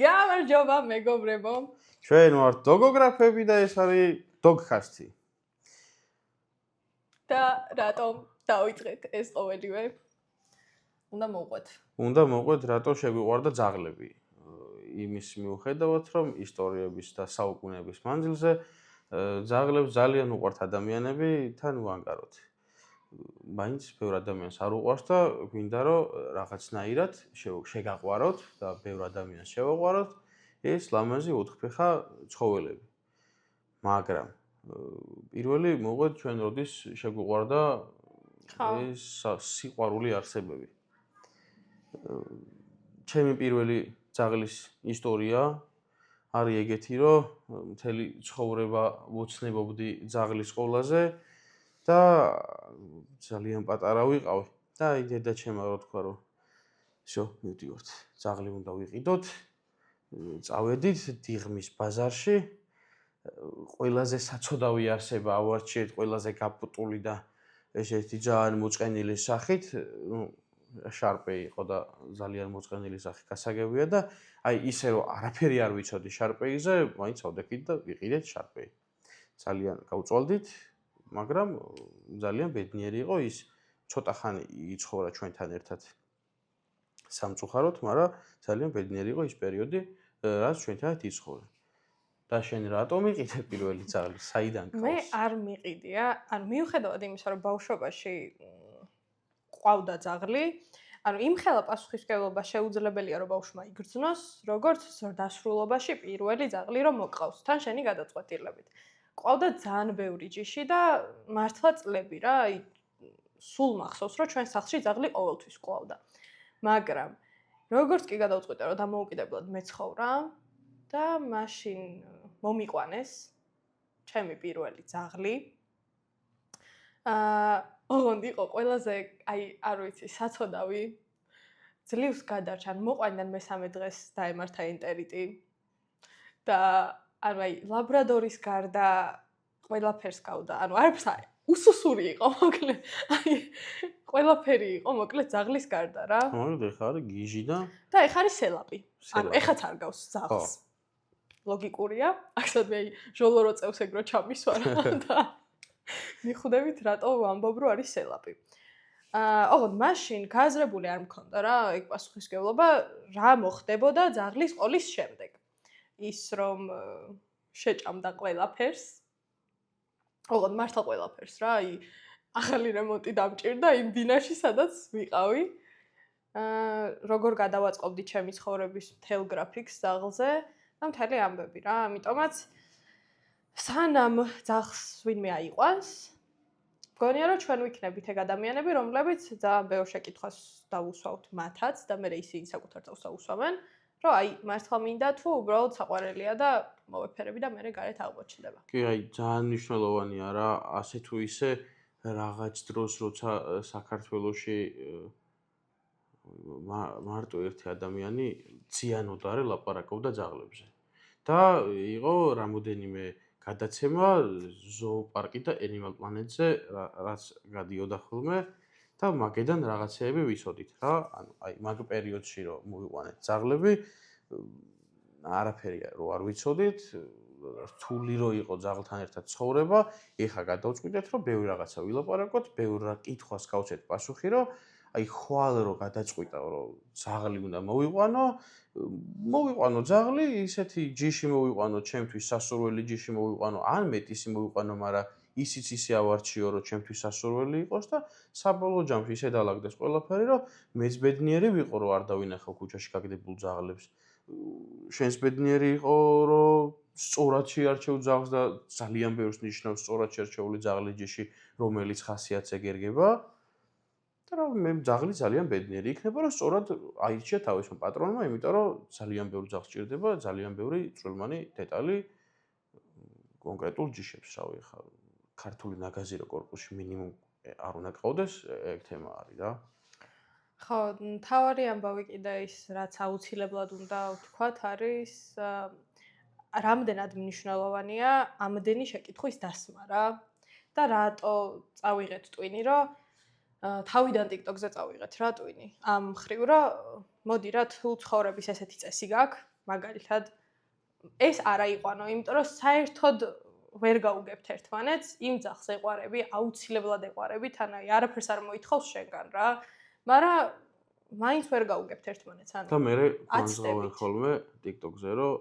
გამარჯობა მეგობრებო. ჩვენ ვართ დოგოგრაფები და ეს არის დოგკასტი. და რატომ დავიწყეთ ეს ყოველივე? უნდა მოყვეთ რატო შეგვიყვარდა ძაღლები. იმის მიუხედავად, რომ ისტორიების და საუკუნეების მანძილზე ძაღლებს ძალიან უყვართ ადამიანები, თან ვანგაროთ. მაინც ბევრ ადამიანს არ უყვარს და გვინდა რომ რაღაცნაირად შეგაყვაროთ და ბევრ ადამიანს შევაყვაროთ ეს ლამაზი ოთხფეხა ცხოველები. მაგრამ პირველი მოყვეთ ჩვენ როდის შეგვიყვარდა ეს სიყვარული არსებები. ჩემი პირველი ძაღლის ისტორია არის ეგეთი, რომ მთელი ცხოვრება ვოცნებობდი ძაღლის ყოლაზე და ძალიან პატარა ვიყავი და აი დედაჩემმა რა თქვა რომ всё, მივდივართ. ძაღლი უნდა ვიყიდოთ. წავედით დიღმის ბაზარში. ყველაზე საცოდავი არსება ავარჩიეთ, ყველაზე გაპუტული და ესეთი ძალიან მოწყენილი სახით, შარპე იყო და ძალიან მოწყენილი სახი გასაგებია და აი ისე რომ არაფერი არ ვიცოდი შარპეიზე, მაინც ავდექით და ვიყიდეთ შარპეი. ძალიან გავწვალდით, მაგრამ ძალიან ბედნიერი იყო ის. ცოტა ხანი იცხოვრა ჩვენთან ერთად სამწუხაროდ, მაგრამ ძალიან ბედნიერი იყო ის პერიოდი, რაც ჩვენთან იცხოვრა. და შენ რატომ იყიდე პირველი ძაღლი? საიდან ყავს? მე არ მიყიდია, ანუ მიუხედავად იმისა, რომ ბავშვობაში ყავდა ძაღლი, ანუ იმხელა პასუხისმგებლობა შეუძლებელია, რომ ბავშვმა იგრძნოს, როგორც ზრდასრულობაში პირველი ძაღლი რომ მოყავს, თან შენი გადაწყვეტილებით. ყავდა ძალიან ბევრი ჯიში და მართლა წლები რა, აი სულ მახსოვს, რომ ჩვენ სახლში ძაღლი ყოველთვის ყავდა. მაგრამ როგორც კი გადავწყვიტე, რომ დამოუკიდებლად მეცხოვრა და მაშინ მომიყვანეს ჩემი პირველი ძაღლი. ოღონდ იყო ყველაზე, აი, არ ვიცი, საცოდავი. ძლივს გადარჩა, მოყვანიდან მესამე დღეს დაემართა ენტერიტი. და ანუ აი, ლაბრადორის გარდა ყველაფერს გავდა. ანუ არაფერს უსუსური იყო, მოკლედ. აი, ყველაფერი იყო, მოკლედ ძაღლის გარდა რა. მოკლედ ეხა არის გიჟი და ეხა არის სელაპი. ანუ ეხაც არ გავს ძაღლს. ლოგიკურია. ახსოვე ჟოლორო წევს ეგრო ჩამისვარა და მიხვდებით რატო ვამბობ რომ არის სელაპი. ოღონდ მაშინ გააზრებული არ მქონდა რა, ეგ პასუხისმგებლობა რა მოხდებოდა ძაღლის ყოლის შემდეგ. ის რომ შეჭამდა ყველაფერს. ოღონდ მართლა ყველაფერს რა, აი ახალი რემონტი დამჭირდა იმ დინაში, სადაც ვიყავი. როგორ გადავაწყობდი ჩემი ცხოვრების მთელ გრაფიკს ძაღლზე და მთელი ამბები რა, ამიტომაც სანამ ძაღლს ვინმე აიყვანს, მგონია რომ ჩვენ ვიქნებით ეგ ადამიანები, რომლებიც ძალიან ბევრ შეკითხვას დავუსვავთ მათაც და მე ისინი საკუთარ თავს დაუსვამენ, რომ აი მართლა მინდა თუ უბრალოდ საყვარელია და მოვეფერები და მე გარეთ აღმოჩნდება. კი, აი ძალიან მნიშვნელოვანია რა, ასე თუ ისე რაღაც დროს როცა საქართველოში მარტო ერთი ადამიანი ციანოდარე ლაპარაკობდა ძაღლებზე. და იყო რამოდენიმე გადაცემა ზოოპარკი და Animal Planet-ზე, რაც გადიოდა ხოლმე და მაგედან რაღაცეები ვიცოდით რა. ანუ აი მაგ პერიოდში რომ მოვიყვანეთ ძაღლები, არაფერი რო არ ვიცოდით, რთული რო იყო ძაღლთან ერთად ცხოვრება, ეხა გადავწყვიტეთ რომ ბევრი რაღაცა ვილაპარაკოთ, ბევრ კითხვას გავცეთ პასუხი, რომ აი ხვალ რო გადაწყვიტა რომ ძაღლი უნდა მოვიყვანო ძაღლი, ისეთი ჯიში მოვიყვანო, ჩემთვის სასურველი ჯიში მოვიყვანო, ან მეტისი მოვიყვანო, მაგრამ ისიც ისე ავარჩიო, რომ ჩემთვის სასურველი იყოს და საბოლოო ჯამში ისე დაალაგდეს ყველაფერი, რომ მეც ბედნიერი ვიყო, რომ არ დავინახავ ქუჩაში გაგდებულ ძაღლებს. შენს ბედნიერი იყო, რომ სწორად შეარჩევ ძაღლს და ძალიან ბევრს ნიშნავს სწორად შერჩეული ძაღლის ჯიში, რომელიც ხასიათს ეგერგება. და მე ძაღლი ძალიან ბედნიერი იქნება, რომ სწორად აირჩია თავისმა პატრონმა, იმიტომ რომ ძალიან ბევრი ძაღლს ჭირდება, ძალიან ბევრი წვრილმანი დეტალი კონკრეტულ ჯიშებს, რავი, ხა ქართული ნაგაზი რო კორპუსში მინიმუმ არ უნდა ყავდეს, ეგ თემა არის რა. ხო, მთავარი ამბავი კიდე ის, რაც აუცილებლად უნდა ვთქვათ, არის რამდენად მნიშვნელოვანია ამდენი შეკითხვის დასმა რა. და რატო წავიღეთ ტვინი, რომ თავიდან TikTok-ზე წავიღეთ რა ტვინი. ამ ხრივ რა მოდი რა თუ ცხოვრების ესეთი წესი გაქვს, მაგალითად ეს არა იყვანო, იმიტომ რომ საერთოდ ვერ გაუგებთ ერთმანეთს, იმ ძაღლს ეყვარები, აუცილებლად ეყვარები, თან აი არაფერს არ მოითხოვს შენგან რა. მაგრამ მაინც ვერ გაუგებთ ერთმანეთს, ანუ და მე განსხვავენ ხოლმე TikTok-ზე, რომ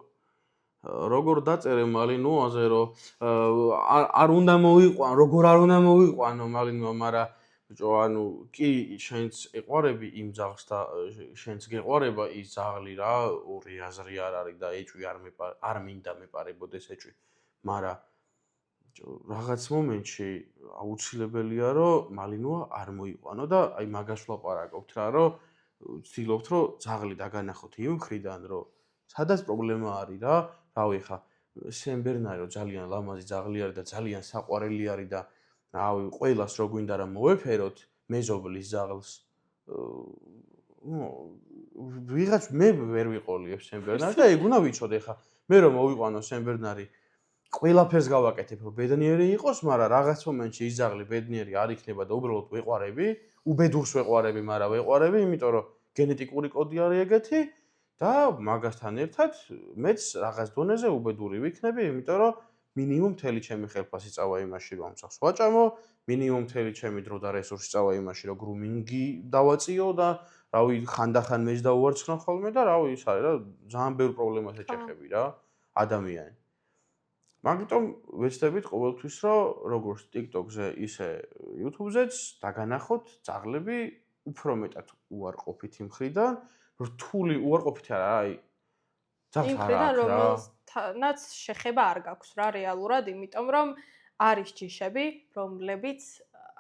როგორ დაწერე მალინოაზე, რომ არ უნდა მოიყვანო, როგორ არ უნდა მოიყვანო მალინოა, მაგრამ ბიჭო, ანუ კი შენც ეყვარები იმ ძაღლს და შენც გეყვარება ის ძაღლი რა, ორი აზრი არ არის და ეჭვი არ მინდა მეპარებოდეს ეჭვი. მაგრამ რაღაც მომენტში აუცილებელია რომ მალინოა არ მოიყვანო და აი მაგას ვლაპარაკობთ რა, რომ ვცდილობთ რომ ძაღლი დაგანახოთ იმ მხრიდან, რომ სადაც პრობლემა არის რა, რავი ხა სენ ბერნარი რომ ძალიან ლამაზი ძაღლი არის და ძალიან საყვარელი არის და რავი ყველას რო გვინდა რა მოეფეროთ მეზობლის ძაღლს ვიღაც მე ვერ ვიყოლიებ სენ ბერნარი და ეგ უნდა ვიცოდე ხა მე რომ მოვიყვანო სენ ბერნარი ყველაფერს გავაკეთებ რომ ბედნიერი იყოს, მაგრამ რაღაც მომენტში ის ძაღლი ბედნიერი არ იქნება და უბრალოდ ვეყვარები, უბედურს ვეყვარები, მაგრამ ვეყვარები, იმიტომ რომ გენეტიკური კოდი არის ეგეთი და მაგასთან ერთად მეც რაღაც დონეზე უბედური ვიქნები, იმიტომ რომ მინიმუმ მთელი ჩემი ხელფასი წავა იმაში, რომ ამსახს ვაჭამო, მინიმუმ მთელი ჩემი დრო და რესურსი წავა იმაში, რომ გრუმინგი დავაწიო და რავი ხანდახან მეც დავუარცხნო ხოლმე და რავი ის არის რა, ძალიან ბევრ პრობლემას ეჭეხები რა, ადამიანი. მაგიტომ ვეცდებით ყოველთვის, რომ როგორც TikTok-ზე, ისე YouTube-ზეც დაგანახოთ ძაღლები უფრო მეტად უარყოფით იმ მხრიდან, რთული უარყოფით არა, აი იმ მხრიდან რომელთანაც შეხება არ გაქვს რა რეალურად, იმიტომ რომ არის ჯიშები, რომლებიც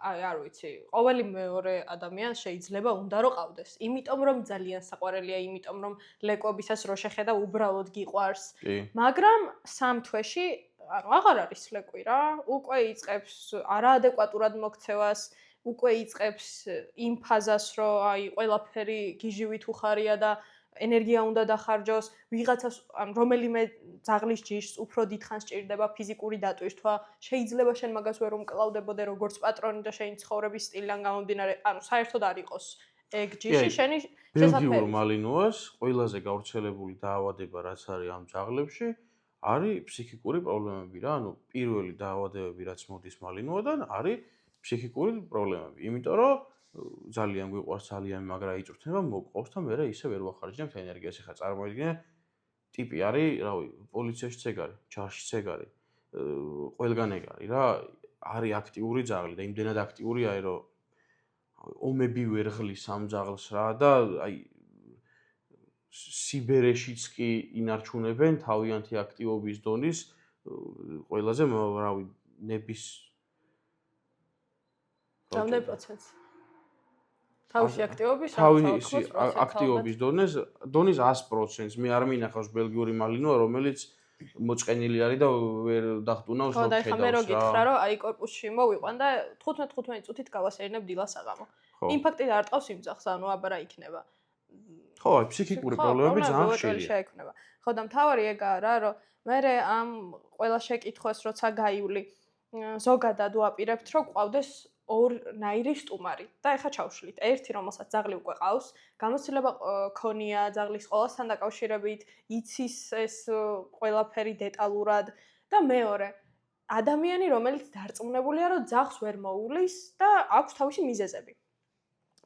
აი არ ვიცი, ყოველი მეორე ადამიანი შეიძლება უნდა რომ ყავდეს. იმიტომ რომ ძალიან საყვარელია, იმიტომ რომ ლეკვებისას რო შეხედა უბრალოდ გიყვარს. მაგრამ სამ თვეში ანუ აღარ არის ლეკვი რა, უკვე იწყებს არაადეკვატურად მოქცევას, უკვე იწყებს იმ ფაზას, რომ აი ყველაფერი გიჟივით უხარია და ენერგია უნდა დახარჯოს, ვიღაცას რომელიმე ძაღლის ჯიშს უფრო დიდხანს სჭირდება ფიზიკური დატვირთვა, შეიძლება შენ მაგას ვერ უმკლავდებოდე როგორც პატრონი და შენი ცხოვრების სტილიდან გამომდინარე, ანუ საერთოდ არ იყოს ეგ ჯიში შენი შესაძლებელი. ბელგიურ მალინოას ყველაზე გავრცელებული დაავადება რაც არის ამ ძაღლებში არის ფსიქიკური პრობლემები რა, ანუ პირველი დაავადებები რაც მოდის მალინოოდან არის ფსიქიკური პრობლემები, იმიტომ რომ ძალიან გვიყვარს ძალიან მაგრა იწვრთნება, მოგყავს და მე ისე ვერ ვახარჯებთ ენერგიას. ეხლა წარმოიდგინე ტიპი არის, რავი, პოლიციაშიც ეგ არის, ჯარშიც ეგ არის, ყველგან ეგ არის რა, არის აქტიური ძაღლი და იმდენად აქტიური არის, რომ ომები ვერ ღლის ამ ძაღლს რა და აი სიბერეშიც კი ინარჩუნებენ თავიანთი აქტივობის დონის ყველაზე რავი ნების რამდენი პროცენტს? თავისი აქტივობის თავისი აქტივობის დონის 100%-ს მე არ მინახავს ბელგიური მალინოა, რომელიც მოწყენილი არის და ვერ დახტუნავს რომ ხედავს რა. ხო, და მე რო გითხრა რომ აი კორპუსში მოვიყვან და 15 წუთით გავასერინებ დილას აღამო. იმ ფაქტი არ ტყავს იმ ძაღლს, ანუ აბარა იქნება. ხო, აი ფსიქიკური პრობლემები ძალიან ხშირია. ხო, და მთავარი ეგაა რა, რომ მე ამ ყველა შეკითხვას როცა გაივლი, ზოგადად ვაპირებთ, რომ ყავდეს ორნაირი სტუმარი და ეხა ჩავშლით. ერთი, რომელსაც ძაღლი უკვე ყავს, გამოცდილება ქონია ძაღლის ყოლასთან დაკავშირებით, იცის ეს ყველაფერი დეტალურად და მეორე, ადამიანი, რომელიც დარწმუნებულია, რომ ძაღლს ვერ მოუვლის და აქვს თავისი მიზეზები.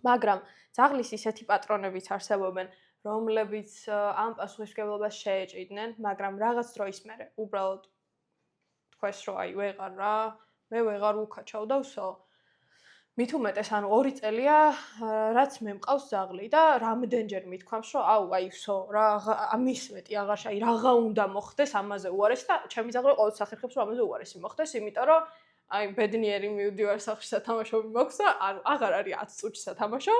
მაგრამ ძაღლის ისეთი პატრონებიც არსებობენ, რომლებიც ამ პასუხისმგებლობას შეეჭიდნენ, მაგრამ რაღაც დროის მერე უბრალოდ თქვეს, რომ აი ვეღარ რა, მე ვეღარ ვუქაჩავდავსო. მით უმეტეს, ანუ 2 წელია, რაც მე მყავს ძაღლი და რამდენჯერ მithქვამს, რომ აუ, აი ვსო, რა, ამის მეტი აღარ აი რაღა უნდა მოხდეს ამაზე უარეს და ჩემი ძაღლი ყოველ სახერხებს რომ ამაზე უარესი მოხდეს, იმიტომ რომ აი ბედნიერი მივდივარ სახლში სათამაშო მაქვს და ანუ აღარ არის 10 წუთში სათამაშო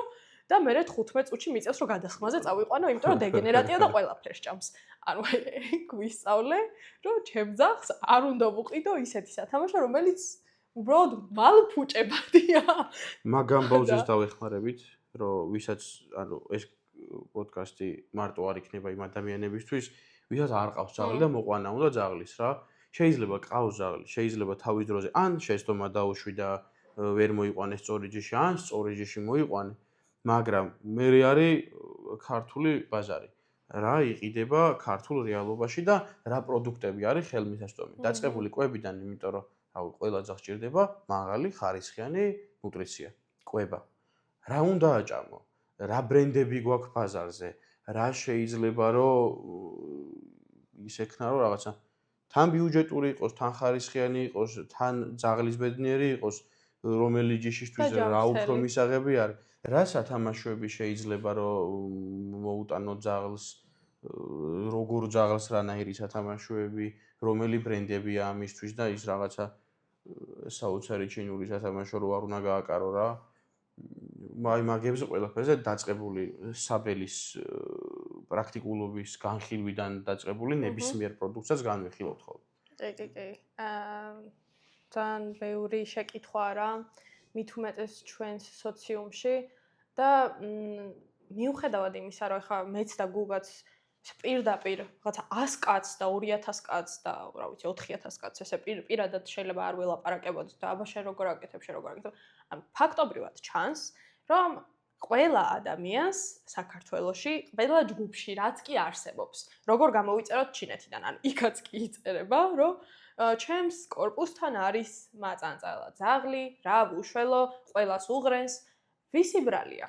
და მე 15 წუთში მიწევს რომ გადახმაზე წავიყვანო, იმიტომ რომ დეგენერატია და ყველაფერს ჭამს. ანუ ეგ ვისწავლე, რომ ჩემ ძაღლს არ უნდა ვუყიდო ისეთი სათამაშო, რომელიც უბრალოდ მალფუჭებადია. მაგამ ბაუზეს დავეხმარებით, რომ ვისაც ანუ ეს პოდკასტი მარტო არ იქნება იმ ადამიანებისთვის, ვისაც არ ყავს ძაღლი და მოყვანა უნდა ძაღლის რა. შეიძლება ყავს ძაღლი, შეიძლება თავის დროზე ან შეცდომა დაუშვი და ვერ მოიყვანეს სწორი ჯიში, ან სწორი ჯიში მოიყვანე, მაგრამ მე არის ქართული ბაზარი. რა იყიდება ქართულ რეალობაში და რა პროდუქტები არის ხელმისაწვდომი. დაწყებული კვებიდან, იმიტომ რომ რავი, ყველა ძაღლს სჭირდება მაღალი ხარისხიანი ნუტრიცია, კვება. რა უნდა აჭამო? რა ბრენდები გვაქვს ბაზარზე? რა შეიძლება რომ ის ექნა რომ რაღაცა თან ბიუჯეტური იყოს, თან ხარისხიანი იყოს, თან ძაღლის ბედნიერი იყოს, რომელი ჯიშისთვის რა უფრო მისაღები არის. რა სათამაშოები შეიძლება რომ მოუტანო ძაღლს, როგორ ძაღლს რანაირი სათამაშოები, რომელი ბრენდებია ამისთვის და ის რაღაცა საოცარი ჩინური სათამაშო რო არ უნდა გააკარო რა. აი მაგებზე ყველაფერზე დაწყებული საბელის პრაქტიკულობის განხილვიდან დაწყებული ნებისმიერ პროდუქტსაც განვიხილავთ ხოლმე. კი. ძალიან ბევრი შეკითხვა რა, მით უმეტეს ჩვენს სოციუმში და მიუხედავად იმისა, რომ ხა მეც და გუგაც პირდაპირ რაღაცა 100 კაცს და 2000 კაცს და რა ვიცი 4000 კაცს ესე პირადად შეიძლება არ ველაპარაკებოდით და აბა შენ როგორ აკეთებ, ან ფაქტობრივად ჩანს, რომ ყველა ადამიანს საქართველოში, ყველა ჯგუფში რაც კი არსებობს, როგორ გამოვიწეროთ ჩინეთიდან, ანუ იქაც კი იწერება, რომ ჩემს კორპუსთან არის მაწანწალა ძაღლი, რა უშველო, ყველას უღრენს, ვისი ბრალია?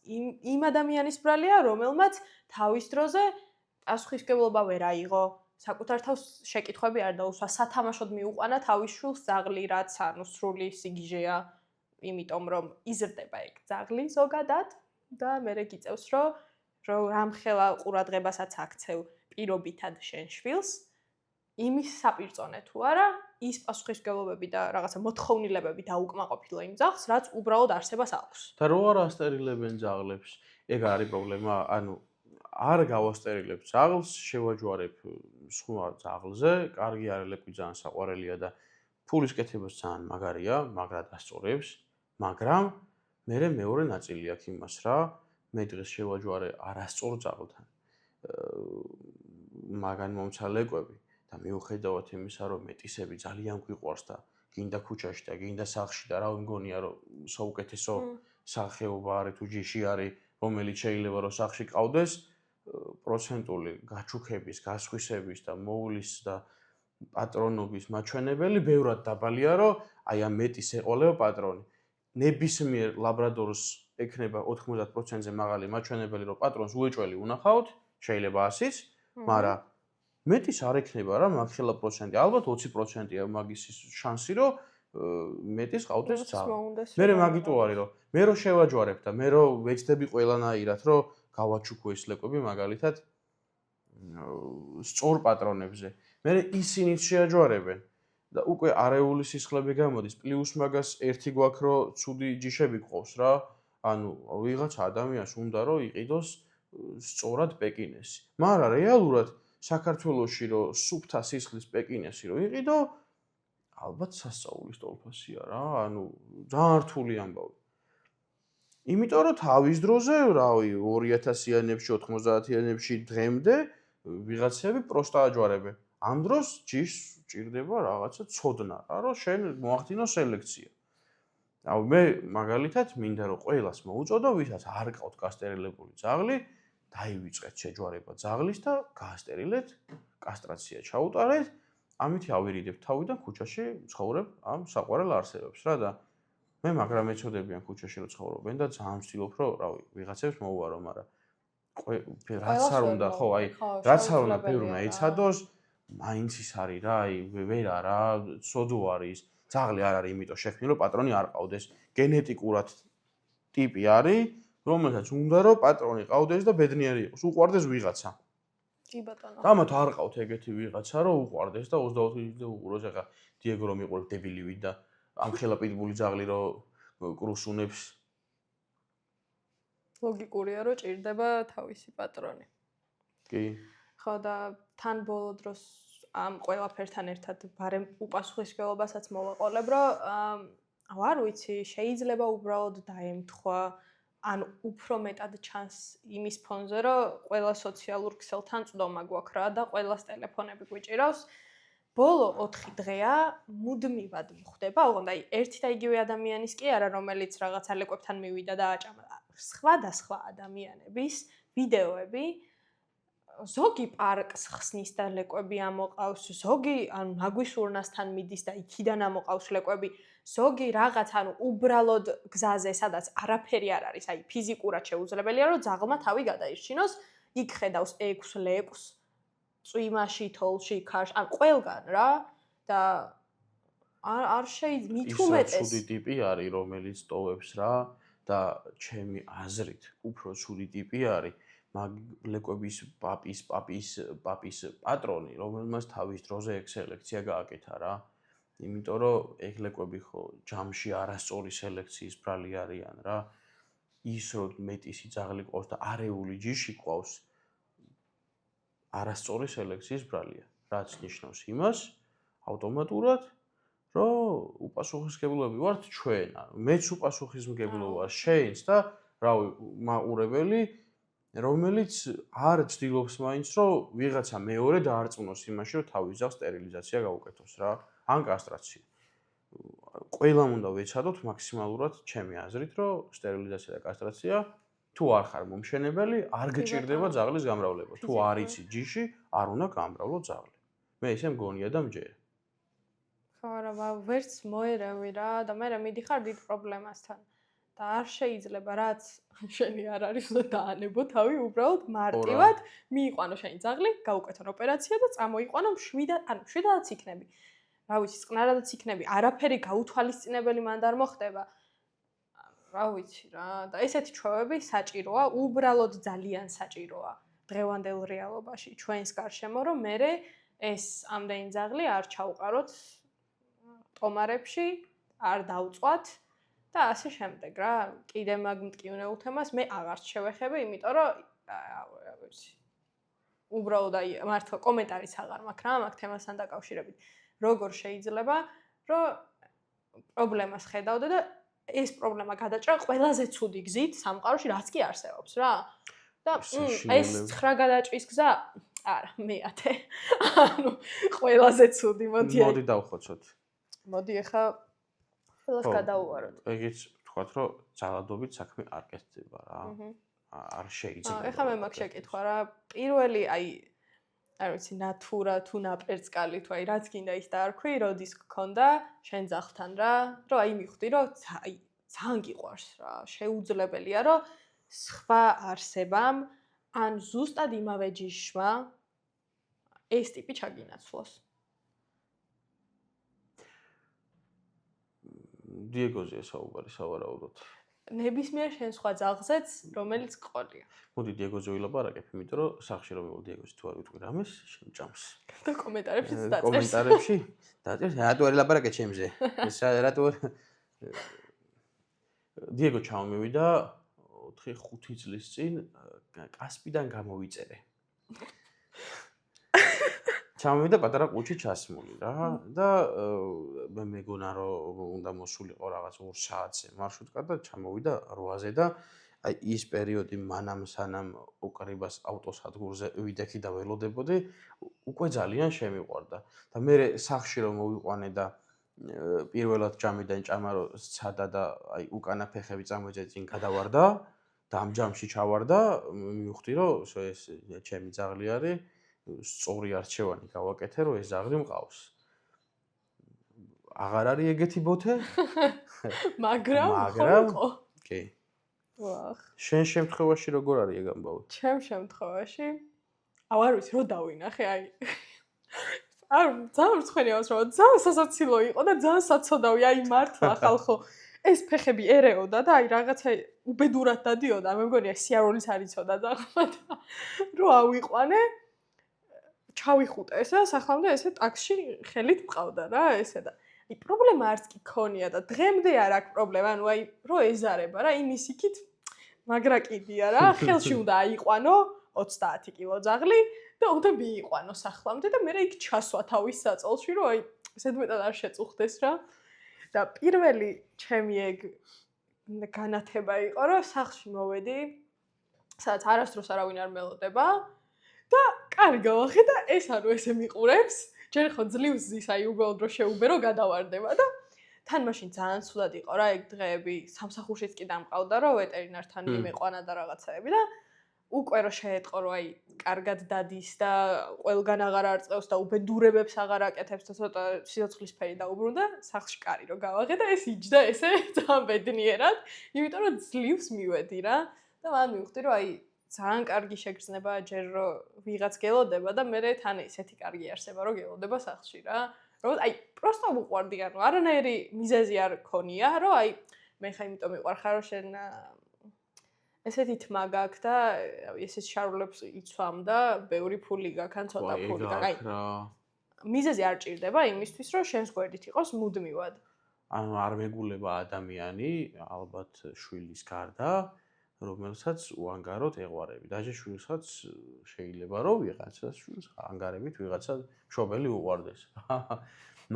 იმ ადამიანის ბრალია, რომელმაც თავის დროზე პასუხისმგებლობა ვერ აიღო, საკუთარ თავს შეკითხვები არ დაუსვა, სათამაშოდ მიუყვანა თავის შვილს ძაღლი, რაც ანუ სრული სიგიჟეა, იმიტომ რომ იზრდება ეგ ძაღლი ზოგადად და მერე გიწევს, რომ რამხელა ყურადღებასაც აქცევ პირობითად შენ შვილს, იმის საპირწონე თუ არა, ის პასუხისმგებლობები და რაღაცა მოთხოვნილებები დაუკმაყოფილო იმ ძაღლს, რაც უბრალოდ არსებას აქვს. და რო არ ასტერილებენ ძაღლებს, ეგ არის პრობლემა, ანუ არ გავასტერილებ ძაღლს, შევაჯვარებ სხვა ძაღლზე, კარგი არელეკვი ძალიან საყვარელია და ფულის კეთებას ძალიან მაგარია, მაგრად ასწორებს, მაგრამ მერე მეორე ნაწილი აქვს იმას რა, მე დღეს შევაჯვარე არასწორ ძაღლთან. მაგან მომცალ ეკვები და მიუხედავად იმისა, რომ მეტისები ძალიან გვიყვარს და გინდა ქუჩაში და გინდა სახლში და რა მგონია რომ საუკეთესო სახეობა არის თუ ჯიში არის, რომელიც შეიძლება რომ სახლში ყავდეს, პროცენტული გაჩუქების, გასხვისების და მოვლის და პატრონობის მაჩვენებელი ბევრად დაბალია, რომ აი ამ მეტის ეყოლება პატრონი. ნებისმიერ ლაბრადორს ექნება 90%-ზე მაღალი მაჩვენებელი, რომ პატრონს უეჭველი უნახავთ, შეიძლება 100-იც, მაგრამ მეტის არ ექნება რა, მაგხელა პროცენტი, ალბათ 20%-ია მაგის შანსი, რომ მეტის ყავდეს ძაღლი. მე მაგიტო არის, რომ მე რო შევაჯვარებ და მე რო ვეცდები ყველანაირად, რომ გავაჩუქო ეს ლეკვები მაგალითად სწორ პატრონებზე. მე ისინიც შეაჯვარებენ და უკვე არეული სისხლები გამოდის, პლუს მაგას ერთი გვაქვს, რომ ცუდი ჯიშები გყავს რა. ანუ ვიღაც ადამიანს უნდა რომ იყიდოს სწორად პეკინესი. მაგრამ რეალურად საქართველოში რომ სუფთა სისხლის პეკინესი რომ იყიდო, ალბათ სასწაულის ტოლფასია რა, ანუ ძალიან რთული ამბავი. იმიტომ რომ თავის დროზე, რავი, 2000-იანებში, 90-იანებში დღემდე ვიღაცები პროსტა აჯვარებენ. ამ დროს ჯიშს ჭირდება რაღაცა ცოდნა, რა, რომ შენ მოახდინო სელექცია. აუ მე მაგალითად მინდა რომ ყველას მოუწოდო, ვისაც არ ყავთ გასტერილებული ძაღლი, დაივიწყეთ შეჯვარება ძაღლის და გაასტერილეთ, კასტრაცია ჩაუტარეთ, ამით ავირიდებთ თავიდან ქუჩაში ცხოვრებ ამ საყვარელ არსებებს რა და მე მაგრამ ეცოდებიან ქუჩაში რომ ცხოვრობენ და ძალიან ვცდილობ რომ რავი ვიღაცებს მოუვარო, მაგრამ რაც არ უნდა ხო აი რაც არ უნდა ბევრმა ეცადოს, მაინც ის არის რა, აი ვერ არა, სოდო არის, ძაღლი არ არის იმიტომ შექმნილი რომ პატრონი არ ყავდეს, გენეტიკურად ტიპი არის, რომელსაც უნდა რომ პატრონი ყავდეს და ბედნიერი იყოს, უყვარდეს ვიღაცა. კი ბატონო. ამათ არ ყავთ ეგეთი ვიღაცა რომ უყვარდეს და 24 წუთი უყუროს, ახლა დიეგო რომ იყურებ დებილივით და ამხელა პიტბული ძაღლი რომ კრუსუნებს. ლოგიკურია რომ ჭირდება თავისი პატრონი. კი. ხო და თან ბოლო დროს ამ ყველაფერთან ერთად ბარემ უპასუხისმგებლობასაც მოვაყოლებ, რომ არ ვიცი, შეიძლება უბრალოდ დაემთხვა, ან უფრო მეტად ჩანს იმის ფონზე, რომ ყველა სოციალურ ქსელთან წდომა გვაქვს რა და ყველას ტელეფონები გვიჭირავს ბოლო 4 დღეა მუდმივად მხვდება, ოღონდ აი ერთი და იგივე ადამიანის კი არა, რომელიც რაღაცა ლეკვებთან მივიდა და აჭამა. სხვადასხვა ადამიანების ვიდეოები ზოგი პარკს ხსნის და ლეკვები ამოყავს, ზოგი ანუ ნაგვისურნასთან მიდის და იქიდან ამოყავს ლეკვები, ზოგი რაღაც ანუ უბრალოდ გზაზე, სადაც არაფერი არ არის, აი ფიზიკურად შეუძლებელია, რომ ძაღლმა თავი გადაირჩინოს, იქ ხედავს 6 ლეკვს, წვიმაში, თოლში, ქარში, ან ყველგან რა და არ შეიძლება მithumetes ცუდი ტიპი არის, რომელიც ტოვებს რა და ჩემი აზრით უფრო ცუდი ტიპი არის მაგ ლეკვების პაპის პატრონი, რომელმაც თავის დროზე ეგ სელექცია გააკეთა რა. იმიტომ რომ ეგ ლეკვები ხო ჯამში არასწორი სელექციის ბრალი არიან რა. ის რომ მეტისი ძაღლი ყავს და არეული ჯიში ყავს არასწორი სელექციის ბრალია. რაც ნიშნავს იმას ავტომატურად რომ უპასუხისმგებლობები ვართ ჩვენ. მეც უპასუხისმგებლო ვარ შეინს და რავი მაყურებელი რომელიც არ ცდილობს მაინც რომ ვიღაცა მეორე დაარწმუნოს იმაში რომ თავის ძაღლს სტერილიზაცია გაუკეთოს რა ან კასტრაცია. ყველამ უნდა ვეცადოთ მაქსიმალურად ჩემი აზრით რომ სტერილიზაცია და კასტრაცია თუ არ ხარ მომშენებელი არ გჭირდება ძაღლის გამრავლება. თუ არ იცი ჯიში არ უნდა გამრავლო ძაღლი. მე ისე მგონია და მჯერა. ხო არა, ვერც მოერევი რა და მე მიდიხარ დიდ პრობლემასთან. და არ შეიძლება რაც შენი არ არის და დაანებო თავი უბრალოდ მარტივად მიიყვანო შენი ძაღლი, გაუკეთონ ოპერაცია და წამოიყვანო მშვიდადაც იქნები. რა ვიცი, წყნარადაც იქნები, არაფერი გაუთვალისწინებელი მანდ არ მოხდება. რა ვიცი რა და ესეთი ჩვევები საჭიროა, უბრალოდ ძალიან საჭიროა დღევანდელ რეალობაში ჩვენს გარშემო, რომ მე ეს ამდენი ძაღლი არ ჩაუყაროთ ტომარებში, არ დავწვათ და ასე შემდეგ რა. კიდე მაგ მტკივნეულ თემას მე აღარ შევეხები, იმიტომ რომ რა ვიცი. უბრალოდ აი მართლა კომენტარიც აღარ მაქვს რა მაგ თემასთან დაკავშირებით. როგორ შეიძლება რომ პრობლემას ხედავდე და ეს პრობლემა გადაჭრა ყველაზე ცუდი გზით სამყაროში რაც კი არსებობს რა. და ეს 9 გადაჭრის გზა არა, მე-10. ანუ ყველაზე ცუდი მოდი დავხოცოთ. მოდი ახლა ყველას გადაუვაროთ. ეგეც ვთქვათ, რომ ძალადობით საქმე არ კეთდება რა. არ შეიძლება. ახლა მე მაქვს შეკითხვა რა. პირველი აი არ ვიცი, ნატურა თუ ნაპერწკალი თუ აი რაც გინდა ის დაარქვი, როდის გქონდა შენ ძაღლთან რა, რომ აი მიხვდი, რომ აი ძალიან გიყვარს რა. შეუძლებელია, რომ სხვა არსებამ ან ზუსტად იმავე ჯიშმა ეს ტიპი ჩაგინაცვლოს. დიეგოზია საუბარი სავარაუდოდ. ნებისმიერ შენ სხვა ძაღლზეც, რომელიც ყოლია. მოდი დიეგოზე ვილაპარაკებ, იმიტომ რომ სახში რომ მივიდე დიეგოზი თუ არ ვიტყვი რამეს, შემჭამს. და კომენტარებშიც დაწერს. კომენტარებში დაწერს, რატო არ ვილაპარაკე ჩემზე? ეს რატო დიეგო ჩამოვიდა 4-5 წლის წინ კასპიდან გამოვიწერე. ჩამოვიდა პატარა ყუჩი ჩასმული რა და მე მეგონა რომ უნდა მოსულიყო რაღაც 2 საათზე მარშრუტკა და ჩამოვიდა 8-ზე და აი ის პერიოდი მანამ სანამ უკრიბას ავტოსადგურზე ვიდექი და ველოდებოდი უკვე ძალიან შემიყვარდა და მე სახში რომ მოვიყვანე და პირველად ჯამიდან ჭამა რომ სცადა და აი უკანა ფეხები წამოიძე წინ გადავარდა და ამ ჯამში ჩავარდა მივხვდი რომ ეს ჩემი ძაღლი არის სწორი არჩევანი გავაკეთე რომ ეს ძაღლი მყავს. აღარ არის ეგეთი ბოთე? მაგრამ ხო. კი. ვახ. შენ შემთხვევაში როგორ არის ეგ ამბავი? ჩემ შემთხვევაში არ ვიცი რო დავინახე აი არ ძალიან მწვენიავს რომ ძალიან სასაცილო იყო და ძალიან საცოდავი აი მართლა ხალხო ეს ფეხები ერეოდა და აი რაღაცა უბედურად დადიოდა მე მგონია სიარულიც არ იცოდა ძაღლმა და რო ავიყვანე ჩავიხუტე ესა სახლამდე ესე ტაქსში ხელით მყავდა რა ესე და აი პრობლემა არც კი ქონია და დღემდე არ აქვს პრობლემა ანუ აი რო ეზარება რა იმის იქით მაგრა კიდია რა ხელში უნდა აიყვანო 30 კილო ძაღლი და უნდა მიიყვანო სახლამდე და მე იქ ჩასვა თავის საწოლში რომ აი ზედმეტად არ შეწუხდეს რა და პირველი ჩემი ეგ განათება იყო რომ სახლში მოვედი სადაც არასდროს არავინ არ მელოდება და კარგი გავახე და ეს არო ესე მიყურებს ჯერ ხო ძლივს ზის, აი უბრალოდ რო შეუბერო გადავარდება და თან მაშინ ძალიან ცუდად იყო რა ეგ დღეები, სამსახურშიც კი დამყავდა რომ ვეტერინართან მიმეყვანა და რაღაცაები და უკვე რო შეეტყო რომ აი კარგად დადის და ყველგან აღარ არწევს და უბედურებებს აღარ აკეთებს და ცოტა სიცოცხლისფერი დაუბრუნდა, სახლში კარი რო გავაღე და ეს იჯდა ესე ძალიან ბედნიერად, იმიტომ რომ ძლივს მივედი რა და მან მივხვდი რომ აი ძალიან კარგი შეგრძნება ჯერ რო ვიღაც გელოდება და მე თან ესეთი კარგი არსება რომ გელოდება სახლში რა. რომ აი პროსტო უყვარდი ანუ არანაირი მიზეზი არ ქონია რომ აი მე ხა იმიტომ მიყვარხარ რომ შენ ესეთი თმა გაქვს და ესეთ შარულებს იცვამ და ბევრი ფული გაქვს ან ცოტა ფული გაქვს აი მიზეზი არ ჭირდება იმისთვის რომ შენს გვერდით იყოს მუდმივად ანუ არ მეგულება ადამიანი ალბათ შვილის გარდა რომელსაც უანგაროთ ეღვარები და შვილსაც შეიძლება რომ ვიღაცას შვილს ანგარებით ვიღაცა მშობელი უყვარდეს